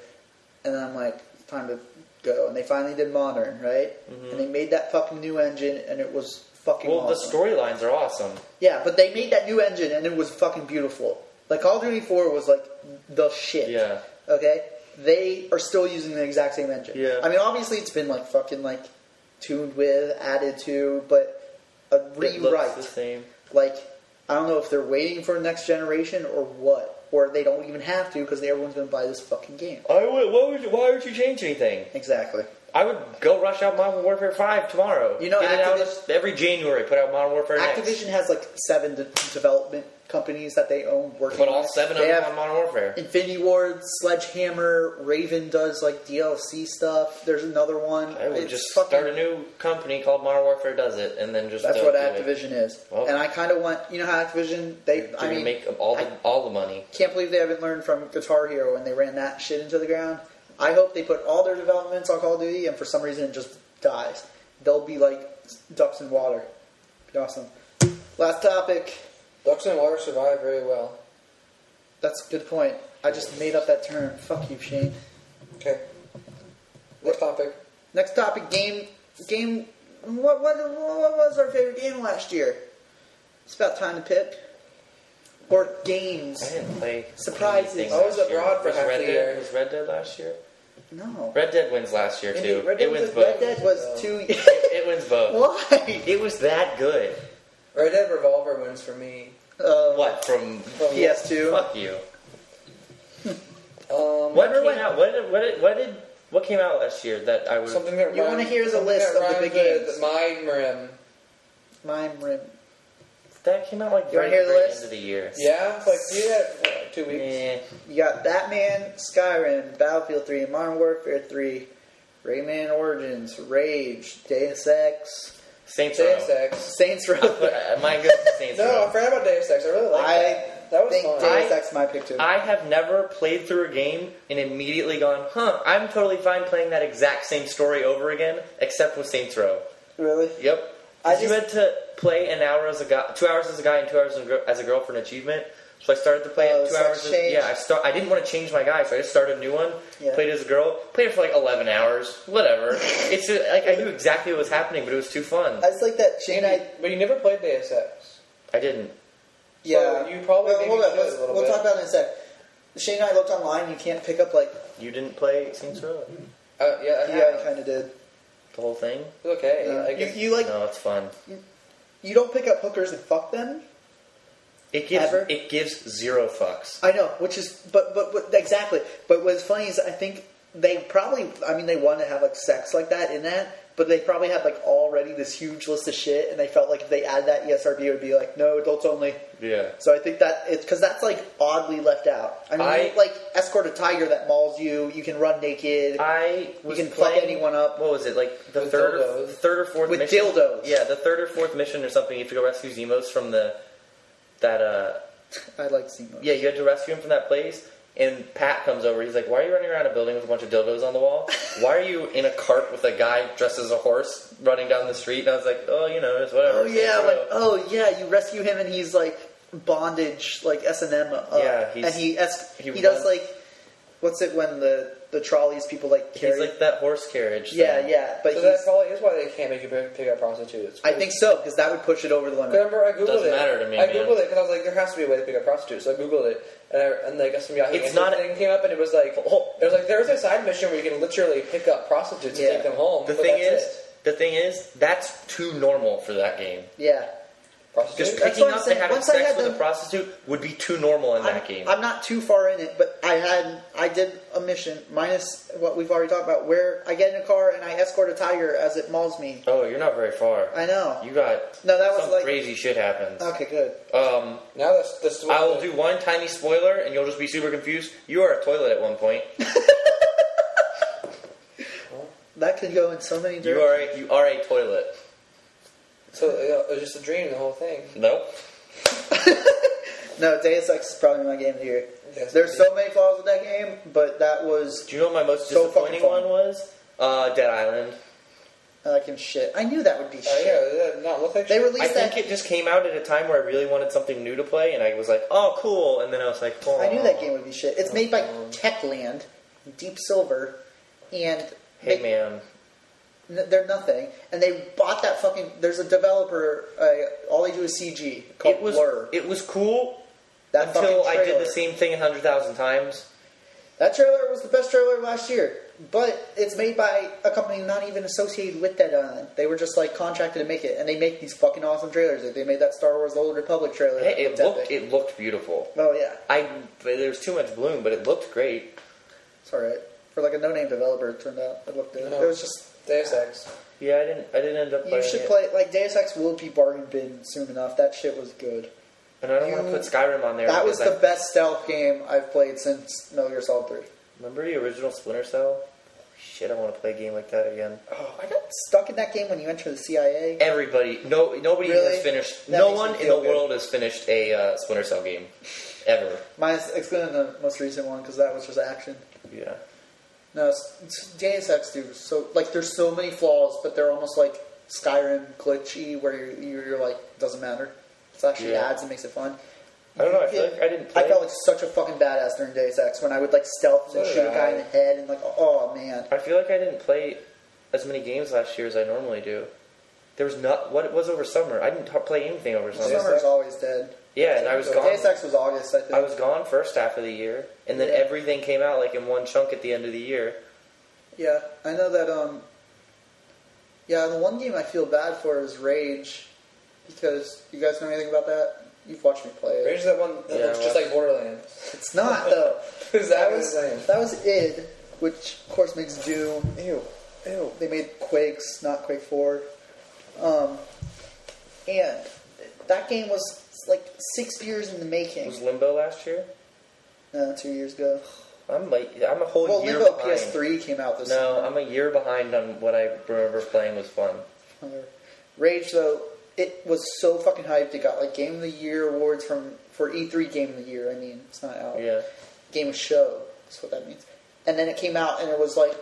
Speaker 3: And then I'm like, it's time to go. And they finally did Modern, right? Mm-hmm. And they made that fucking new engine, and it was fucking awesome.
Speaker 1: Well, the storylines are awesome.
Speaker 3: Yeah, but they made that new engine, and it was fucking beautiful. Call of Duty 4 was, the shit.
Speaker 1: Yeah.
Speaker 3: Okay? They are still using the exact same engine.
Speaker 1: Yeah.
Speaker 3: I mean, obviously it's been, tuned with, added to, but a rewrite.
Speaker 1: It looks the same.
Speaker 3: I don't know if they're waiting for next generation or what. Or they don't even have to because everyone's going to buy this fucking game.
Speaker 1: Why would you change anything?
Speaker 3: Exactly.
Speaker 1: I would go rush out Modern Warfare 5 tomorrow.
Speaker 3: You know,
Speaker 1: Get it out every January, put out Modern Warfare
Speaker 3: Activision
Speaker 1: next.
Speaker 3: has 7 development companies that they own working
Speaker 1: But
Speaker 3: on
Speaker 1: all 7 of them on Modern Warfare.
Speaker 3: Infinity Ward, Sledgehammer, Raven does DLC stuff. There's another one.
Speaker 1: I would just start a new company called Modern Warfare does it, and then just
Speaker 3: that's what Activision is.
Speaker 1: Well,
Speaker 3: and I kind of want, you know how Activision they
Speaker 1: make all the money.
Speaker 3: Can't believe they haven't learned from Guitar Hero when they ran that shit into the ground. I hope they put all their developments on Call of Duty, and for some reason it just dies. They'll be like ducks in water. Be awesome. Last topic.
Speaker 2: Ducks in water survive very well.
Speaker 3: That's a good point. I just made up that term. Fuck you, Shane.
Speaker 2: Okay. Next topic.
Speaker 3: Next topic. Game. What was our favorite game last year? It's about time to pick. Or games.
Speaker 1: I didn't play
Speaker 3: surprises.
Speaker 2: I was abroad for half the year.
Speaker 1: Was Red Dead last year?
Speaker 3: No.
Speaker 1: Red Dead wins last year too.
Speaker 3: Red Dead
Speaker 1: wins both.
Speaker 3: Red Dead was 2 years.
Speaker 1: It wins both.
Speaker 3: Why?
Speaker 1: It was that good.
Speaker 2: Red Dead Revolver wins for me.
Speaker 1: What from
Speaker 3: PS2?
Speaker 1: Fuck you. What came out? What came out last year that I was?
Speaker 2: Something that
Speaker 3: you want to hear the list of the big games?
Speaker 2: Mime Rim.
Speaker 1: That came out
Speaker 3: you
Speaker 1: right
Speaker 3: hear the
Speaker 1: at the
Speaker 3: list?
Speaker 1: end of the year.
Speaker 2: Yeah, you had 2 weeks.
Speaker 3: You got Batman, Skyrim, Battlefield 3, Modern Warfare 3, Rayman Origins, Rage, Deus Ex,
Speaker 1: Saints Row.
Speaker 3: Saints Row.
Speaker 1: My good Saints Row.
Speaker 2: No, I forgot about Deus Ex. I really like that. That was fun.
Speaker 3: Deus Ex is my pick too.
Speaker 1: I have never played through a game and immediately gone, I'm totally fine playing that exact same story over again, except with Saints Row.
Speaker 3: Really?
Speaker 1: Yep. You had to play an hour as a guy, 2 hours as a guy, and 2 hours as a girl for an achievement. So I started to play it 2 hours. I didn't want to change my guy, so I just started a new one. Yeah. Played it as a girl. Played it for 11 hours. Whatever. It's just, I knew exactly what was happening, but it was too fun.
Speaker 3: I just like that Shane.
Speaker 2: But you never played Deus Ex.
Speaker 1: I didn't.
Speaker 3: Yeah,
Speaker 2: so you probably.
Speaker 3: Hold on. We'll talk about it in a sec. Shane and I looked online. You can't pick up
Speaker 1: You didn't play Saints Row.
Speaker 2: Yeah,
Speaker 3: I kind of did.
Speaker 1: The whole thing.
Speaker 2: It's okay.
Speaker 3: You like?
Speaker 1: No, it's fun.
Speaker 3: You don't pick up hookers and fuck them.
Speaker 1: It gives 0 fucks.
Speaker 3: I know, which is but exactly. But what's funny is I think they probably they want to have sex like that in that, but they probably had already this huge list of shit, and they felt like if they add that ESRB, it would be no, adults only.
Speaker 1: Yeah.
Speaker 3: So I think that it's because that's oddly left out. I mean, you escort a tiger that mauls you. You can run naked. You can fuck anyone up.
Speaker 1: What was it the third or fourth
Speaker 3: with
Speaker 1: mission?
Speaker 3: Dildos.
Speaker 1: Yeah, the third or fourth mission or something. You have to go rescue Zemos from
Speaker 3: I like Zemos.
Speaker 1: Yeah, you had to rescue him from that place. And Pat comes over. He's like, "Why are you running around a building with a bunch of dildos on the wall? Why are you in a cart with a guy dressed as a horse running down the street?" And I was like, "Oh, it's whatever."
Speaker 3: Oh yeah, you rescue him and he's bondage, S&M.
Speaker 1: Yeah,
Speaker 3: and he does what's it when the trolleys people carry?
Speaker 1: He's that horse carriage.
Speaker 3: Yeah. But
Speaker 2: so that probably is why they can't make you pick up prostitutes.
Speaker 3: I think so, because that would push it over the limit.
Speaker 2: Remember, I googled
Speaker 1: Doesn't matter to me.
Speaker 2: I googled it because I was like, there has to be a way to pick up prostitutes. So I googled it, and some Yahoo thing came up, and it was there was a side mission where you can literally pick up prostitutes and take them home.
Speaker 1: The thing is, the thing is, that's too normal for that game.
Speaker 3: Yeah.
Speaker 1: Just
Speaker 3: That's
Speaker 1: picking
Speaker 3: what I'm
Speaker 1: up
Speaker 3: saying.
Speaker 1: and having
Speaker 3: Once I
Speaker 1: sex
Speaker 3: had
Speaker 1: with a
Speaker 3: them-
Speaker 1: prostitute would be too normal in that game.
Speaker 3: I'm not too far in it, but I did a mission, minus what we've already talked about, where I get in a car and I escort a tiger as it mauls me.
Speaker 1: Oh, you're not very far.
Speaker 3: I know.
Speaker 1: You got
Speaker 3: No, that was
Speaker 1: some
Speaker 3: like...
Speaker 1: crazy shit happens.
Speaker 3: Okay, good.
Speaker 2: Now this
Speaker 1: I will do one tiny spoiler, and you'll just be super confused. You are a toilet at one point.
Speaker 3: That could go in so many directions.
Speaker 1: You are a toilet.
Speaker 2: So it was just a dream, the whole thing.
Speaker 1: Nope.
Speaker 3: No, Deus Ex is probably my game of the year.
Speaker 2: Yes,
Speaker 3: There's so many flaws with that game, but that was...
Speaker 1: Do you know what my most
Speaker 3: So
Speaker 1: disappointing
Speaker 3: fucking fun.
Speaker 1: one was? Dead Island.
Speaker 3: Like shit. I knew that would be shit.
Speaker 2: Yeah, did that not look like
Speaker 3: They
Speaker 2: shit?
Speaker 3: released
Speaker 1: I think
Speaker 3: that...
Speaker 1: it just came out at a time where I really wanted something new to play, and I was like, oh, cool. And then I was like, oh.
Speaker 3: I knew that game would be shit. It's made by Techland, Deep Silver, and...
Speaker 1: Hey, man.
Speaker 3: They're nothing. And they bought that fucking... There's a developer, all they do is CG, called Blur.
Speaker 1: It was cool
Speaker 3: That
Speaker 1: until
Speaker 3: fucking
Speaker 1: I did
Speaker 3: trailer.
Speaker 1: the same thing 100,000 times.
Speaker 3: That trailer was the best trailer of last year. But it's made by a company not even associated with Dead Island. They were just like contracted to make it, and they make these fucking awesome trailers. Like, they made that Star Wars: The Old Republic trailer.
Speaker 1: Hey,
Speaker 3: That looked epic.
Speaker 1: it looked beautiful.
Speaker 3: Oh yeah,
Speaker 1: There's too much bloom, but it looked great.
Speaker 3: it's alright. For like a no-name developer, it turned out it looked good.
Speaker 2: No.
Speaker 3: It was just
Speaker 2: Deus Ex.
Speaker 1: Yeah, I didn't end up playing
Speaker 3: you should
Speaker 1: it.
Speaker 3: play like Deus Ex will be bargain bin soon enough. That shit was good.
Speaker 1: And I don't want to put Skyrim on there.
Speaker 3: That was
Speaker 1: because
Speaker 3: the best stealth game I've played since Metal Gear Solid 3.
Speaker 1: Remember the original Splinter Cell? Shit, I want to play a game like that again.
Speaker 3: Oh, I got stuck in that game when you enter the CIA.
Speaker 1: Nobody
Speaker 3: Really?
Speaker 1: has finished.
Speaker 3: That
Speaker 1: No
Speaker 3: makes
Speaker 1: one
Speaker 3: me
Speaker 1: in
Speaker 3: feel
Speaker 1: the
Speaker 3: good.
Speaker 1: world has finished a Splinter Cell game, ever.
Speaker 3: Mine's excluding the most recent one because that was just action.
Speaker 1: Yeah.
Speaker 3: No, it's Deus Ex, dude. So like, there's so many flaws, but they're almost like Skyrim glitchy, where you're like, doesn't matter. It actually adds and makes it fun.
Speaker 1: I don't know. I feel like I didn't play.
Speaker 3: I felt like such a fucking badass during Deus Ex when I would like stealth and
Speaker 2: So
Speaker 3: shoot
Speaker 2: did
Speaker 3: a guy
Speaker 2: I.
Speaker 3: in the head and like, oh man.
Speaker 1: I feel like I didn't play as many games last year as I normally do. There was not what it was over summer. I didn't play anything over summer.
Speaker 3: Summer's always dead.
Speaker 1: Yeah, and I was gone.
Speaker 3: Deus Ex was August, I think.
Speaker 1: I was gone first half of the year, and then
Speaker 3: Yeah.
Speaker 1: everything came out like in one chunk at the end of the year.
Speaker 3: Yeah, I know that. Yeah, the one game I feel bad for is Rage, because you guys know anything about that? You've watched me play it.
Speaker 2: Rage is that one that
Speaker 1: Yeah,
Speaker 2: looks
Speaker 1: I
Speaker 2: just like Borderlands.
Speaker 3: It's not though.
Speaker 2: Exactly the same.
Speaker 3: That was id, which of course makes Doom.
Speaker 2: Ew.
Speaker 3: They made Quakes, not Quake 4. And that game was like 6 years in the making.
Speaker 1: Was Limbo last year?
Speaker 3: No, 2 years ago.
Speaker 1: I'm a whole
Speaker 3: Well,
Speaker 1: year
Speaker 3: Limbo
Speaker 1: behind.
Speaker 3: PS3 came out this
Speaker 1: No,
Speaker 3: summer.
Speaker 1: I'm a year behind on what I remember playing was fun.
Speaker 3: Rage, though, it was so fucking hyped. It got like Game of the Year awards for E3 Game of the Year. I mean, it's not out.
Speaker 1: Yeah.
Speaker 3: Game of Show. That's what that means. And then it came out, and it was like,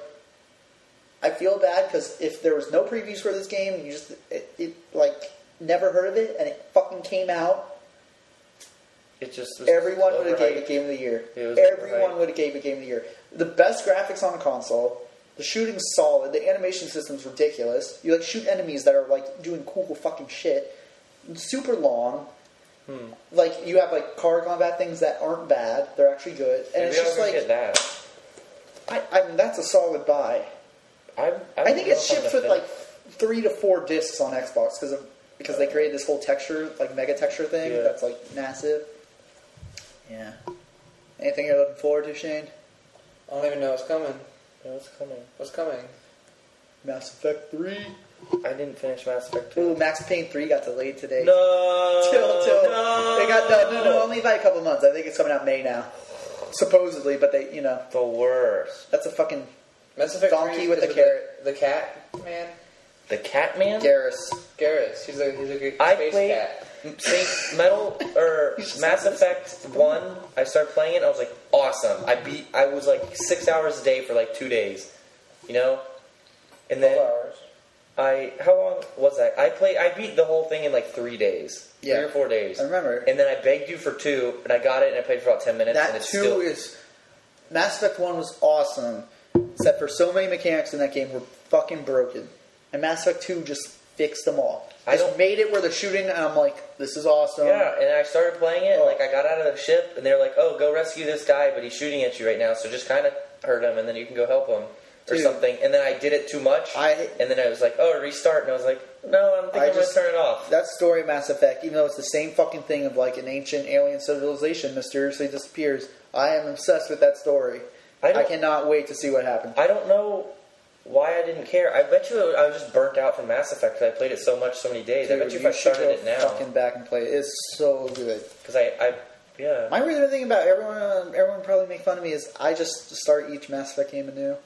Speaker 3: I feel bad because if there was no previews for this game, and you just it like never heard of it, and it fucking came out,
Speaker 1: It just was
Speaker 3: everyone would have gave
Speaker 1: overhyped.
Speaker 3: it Game of the Year.
Speaker 1: It was
Speaker 3: Everyone
Speaker 1: overhyped.
Speaker 3: would have gave it Game of the Year. The best graphics on a console. The shooting's solid. The animation system's ridiculous. You like shoot enemies that are like doing cool fucking shit. It's super long. Like you have like car combat things that aren't bad. They're actually good. And
Speaker 1: Maybe
Speaker 3: it's
Speaker 1: I'll
Speaker 3: just
Speaker 1: go
Speaker 3: like
Speaker 1: get that.
Speaker 3: I mean that's a solid buy.
Speaker 1: I
Speaker 3: think it's shipped with like 3 to 4 discs on Xbox because they created this whole texture, like mega texture thing
Speaker 1: Yeah.
Speaker 3: that's like massive. Yeah. Anything you're looking forward to, Shane?
Speaker 2: I don't even know what's coming.
Speaker 1: No, it's coming.
Speaker 2: What's coming?
Speaker 3: Mass Effect 3.
Speaker 1: I didn't finish Mass Effect 2.
Speaker 3: Ooh, Max Payne 3 got delayed today.
Speaker 1: No.
Speaker 3: Till
Speaker 1: No.
Speaker 3: they got no, only by a couple months. I think it's coming out May now, supposedly. But they,
Speaker 1: The worst.
Speaker 3: that's a fucking
Speaker 2: Mass Effect
Speaker 3: Donkey
Speaker 2: 3
Speaker 3: with
Speaker 2: is
Speaker 3: the carrot.
Speaker 2: The cat man.
Speaker 1: The Catman.
Speaker 3: Garrus.
Speaker 2: Garrus. He's a good
Speaker 1: I
Speaker 2: space
Speaker 1: played
Speaker 2: cat.
Speaker 1: Mass Effect 1. I started playing it. And I was like, awesome. I was like 6 hours a day for like 2 days. You know. And
Speaker 2: 12
Speaker 1: then
Speaker 2: hours.
Speaker 1: how long was that? I beat the whole thing in like 3 days.
Speaker 3: Yeah.
Speaker 1: 3 or 4 days.
Speaker 3: I remember.
Speaker 1: And then I begged you for 2, and I got it, and I played for about 10 minutes. and
Speaker 3: That
Speaker 1: it's
Speaker 3: 2
Speaker 1: still,
Speaker 3: is... Mass Effect 1 was awesome, except for so many mechanics in that game were fucking broken. And Mass Effect 2 just fixed them all. Just made it where the shooting, and I'm like, this is awesome.
Speaker 1: Yeah, and I started playing it, and like I got out of the ship, and they were like, oh, go rescue this guy, but he's shooting at you right now, so just kind of hurt him, and then you can go help him. or
Speaker 3: Dude.
Speaker 1: something, and then I did it too much, and then I was like, oh, restart, and I was like, no, I'm going to turn it off.
Speaker 3: That story of Mass Effect, even though it's the same fucking thing of like an ancient alien civilization mysteriously disappears, I am obsessed with that story. I cannot wait to see what happens.
Speaker 1: I don't know why I didn't care. I bet you I was just burnt out from Mass Effect because I played it so much, so many days.
Speaker 3: Dude,
Speaker 1: I bet you if I started it now,
Speaker 3: fucking back and play it. It's so good.
Speaker 1: Because yeah.
Speaker 3: My reason thing about everyone probably make fun of me is I just start each Mass Effect game anew.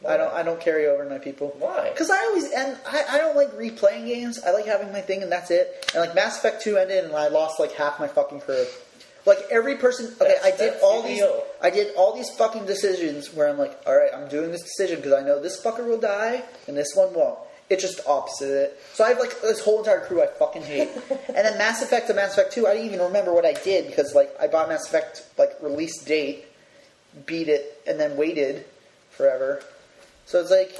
Speaker 1: Why?
Speaker 3: I don't carry over my people.
Speaker 1: Why?
Speaker 3: Because I don't like replaying games. I like having my thing and that's it. And like Mass Effect 2 ended and I lost like half my fucking crew. Like every person, okay, I did all these fucking decisions where I'm like, all right, I'm doing this decision because I know this fucker will die and this one won't. It's just opposite of it. So I have like this whole entire crew I fucking hate. And then Mass Effect to Mass Effect 2, I didn't even remember what I did because like I bought Mass Effect like release date, beat it, and then waited forever. So it's like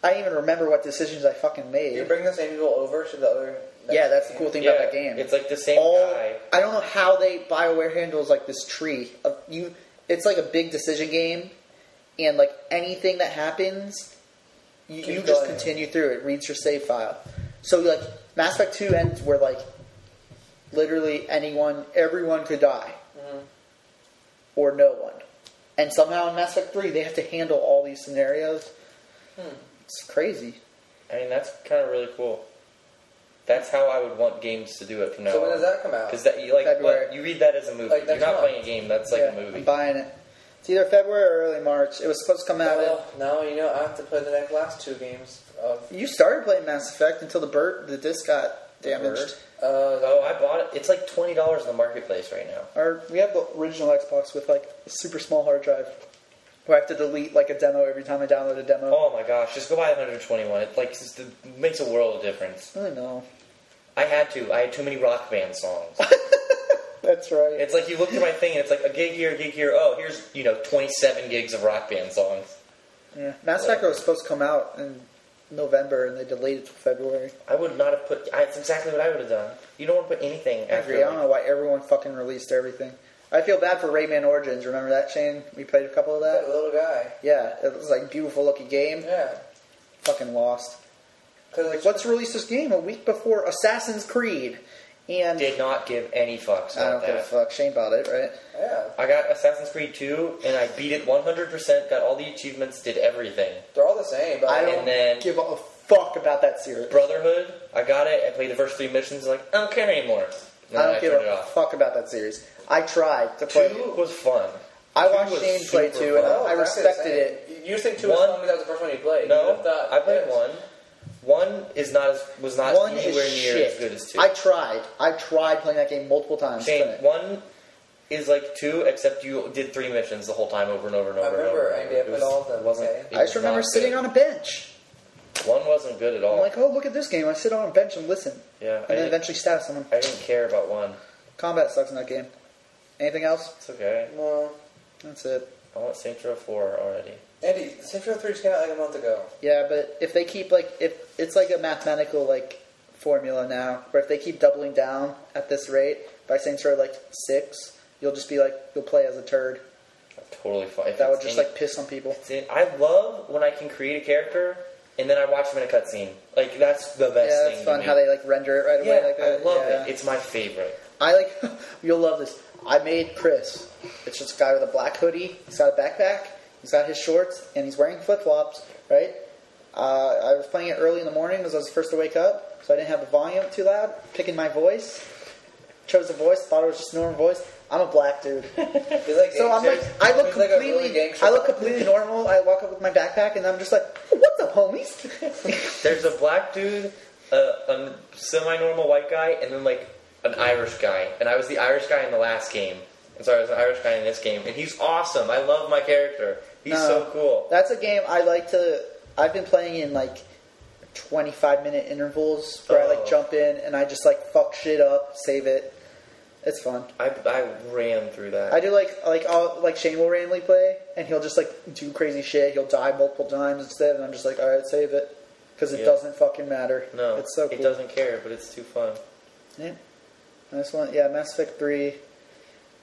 Speaker 3: I didn't even remember what decisions I fucking made.
Speaker 2: You bring the same people over to the other.
Speaker 3: Yeah, that's the cool thing about that game.
Speaker 1: It's like the same guy.
Speaker 3: I don't know how BioWare handles like this tree of you. It's like a big decision game, and like anything that happens, you just continue through it. Reads your save file. So like Mass Effect 2 ends where like literally everyone could die, or no one, and somehow in Mass Effect 3 they have to handle all these scenarios. It's crazy.
Speaker 1: I mean, that's kind of really cool. That's how I would want games to do it from now on.
Speaker 2: So when does that come out?
Speaker 1: Because you read that as a movie.
Speaker 2: Like
Speaker 1: You're not playing a game. That's like a movie.
Speaker 3: I'm buying it. It's either February or early March. It was supposed to come out.
Speaker 2: No, I have to play the last two games.
Speaker 3: You started playing Mass Effect until the disc got damaged.
Speaker 1: I bought it. It's like $20 in the marketplace right now.
Speaker 3: We have the original Xbox with like a super small hard drive. Where I have to delete like a demo every time I download a demo.
Speaker 1: Oh my gosh, just go buy 121. It makes a world of difference.
Speaker 3: I know.
Speaker 1: I had too many Rock Band songs.
Speaker 3: That's right.
Speaker 1: It's like you look through my thing and it's like a gig here, a gig here. Oh, here's 27 gigs of Rock Band songs.
Speaker 3: Yeah, Mass Effect was supposed to come out in November and they delayed it till February.
Speaker 1: I would not have put. It's exactly what I would have done. You don't want to put anything.
Speaker 3: I agree. I don't know why everyone fucking released everything. I feel bad for Rayman Origins. Remember that, Cheyne? We played a couple of that.
Speaker 2: That little guy.
Speaker 3: Yeah, it was like beautiful looking game.
Speaker 2: Yeah.
Speaker 3: Fucking lost. Like, let's release this game a week before Assassin's Creed. And
Speaker 1: did not give any fucks about that.
Speaker 3: I don't give a fuck. Shane bought it, right?
Speaker 2: Yeah.
Speaker 1: I got Assassin's Creed 2, and I beat it 100%, got all the achievements, did everything.
Speaker 2: They're all the same. But
Speaker 3: I don't give a fuck about that series.
Speaker 1: Brotherhood, I got it, I played the first 3 missions, like, I don't care anymore.
Speaker 3: I don't give a fuck about that series. I tried to play
Speaker 1: 2 was fun.
Speaker 3: I watched Shane play 2, and I respected it.
Speaker 2: You think 2 was fun because that was the first one you played?
Speaker 1: No, I played 1. 1 was not anywhere near as good as 2.
Speaker 3: I tried playing that game multiple times.
Speaker 1: Shane, 1 is like 2, except you did 3 missions the whole time over and over and over.
Speaker 2: I remember. I played all of them.
Speaker 3: I just remember sitting on a bench.
Speaker 1: 1 wasn't good at all.
Speaker 3: I'm like, oh, look at this game. I sit on a bench and listen.
Speaker 1: Yeah.
Speaker 3: And then eventually stab someone.
Speaker 1: I didn't care about 1.
Speaker 3: Combat sucks in that game. Anything else?
Speaker 1: It's okay.
Speaker 2: No.
Speaker 3: That's it.
Speaker 1: I want Saints Row 4 already.
Speaker 2: Andy, Saints Row 3 just came out like a month ago.
Speaker 3: Yeah, but if they keep, if it's like a mathematical, formula now, where if they keep doubling down at this rate, by Saints Row, 6, you'll just be you'll play as a turd.
Speaker 1: Totally fine.
Speaker 3: That would just, piss on people.
Speaker 1: I love when I can create a character, and then I watch them in a cutscene. That's the best thing.
Speaker 3: Yeah, it's fun how they, render it right away like that.
Speaker 1: I love it. It's my favorite.
Speaker 3: You'll love this. I made Chris. It's just a guy with a black hoodie. He's got a backpack. He's got his shorts, and he's wearing flip-flops, right? I was playing it early in the morning because I was the first to wake up, so I didn't have the volume too loud. Picking my voice. Chose a voice, thought it was just a normal voice. I'm a black dude. So I look completely normal. I walk up with my backpack, and I'm just like, what's up, homies?
Speaker 1: There's a black dude, a semi-normal white guy, and then, an Irish guy. And I was the Irish guy in the last game. And so I was an Irish guy in this game. And he's awesome. I love my character. He's so cool.
Speaker 3: That's a game I've been playing in 25-minute intervals where I jump in and I just fuck shit up, save it. It's fun.
Speaker 1: I ran through that.
Speaker 3: I do Shane will randomly play and he'll just do crazy shit. He'll die multiple times instead, and I'm just alright, save it. Because it doesn't fucking matter.
Speaker 1: No,
Speaker 3: it's so cool.
Speaker 1: It doesn't care, but it's too fun.
Speaker 3: Yeah. Nice one. Yeah, Mass Effect 3.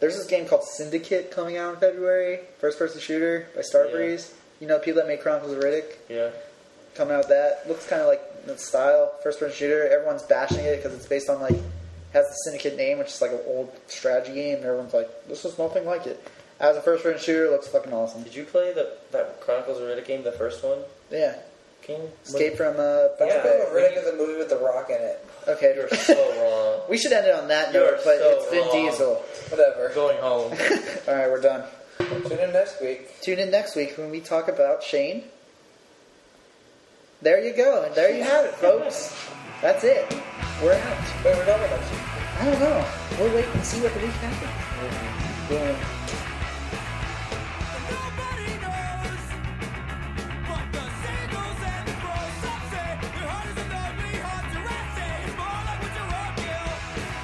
Speaker 3: There's this game called Syndicate coming out in February. First-person shooter by Starbreeze. You know, people that made Chronicles of Riddick
Speaker 1: Yeah.
Speaker 3: coming out with that. Looks kind of like the style, first-person shooter. Everyone's bashing it because it's based on, like, has the Syndicate name, which is like an old strategy game. And everyone's like, this is nothing like it. As a first-person shooter, it looks fucking awesome.
Speaker 1: Did you play that Chronicles of Riddick game, the first one?
Speaker 3: Yeah.
Speaker 1: King?
Speaker 3: Escape from
Speaker 2: Chronicles of Riddick is a movie with The Rock in it.
Speaker 3: Okay.
Speaker 1: You're so wrong.
Speaker 3: We should end it on that
Speaker 1: You
Speaker 3: note,
Speaker 1: are
Speaker 3: but
Speaker 1: so
Speaker 3: it's Vin
Speaker 1: wrong.
Speaker 3: Diesel.
Speaker 2: Whatever.
Speaker 1: Going home.
Speaker 3: Alright, we're done.
Speaker 2: Tune in next week.
Speaker 3: Tune in next week when we talk about Cheyne. There you go. And there you have it, folks. That's it. We're out.
Speaker 2: Wait, we're done with next week.
Speaker 3: I don't know. We'll wait and see what the week happens. Boom.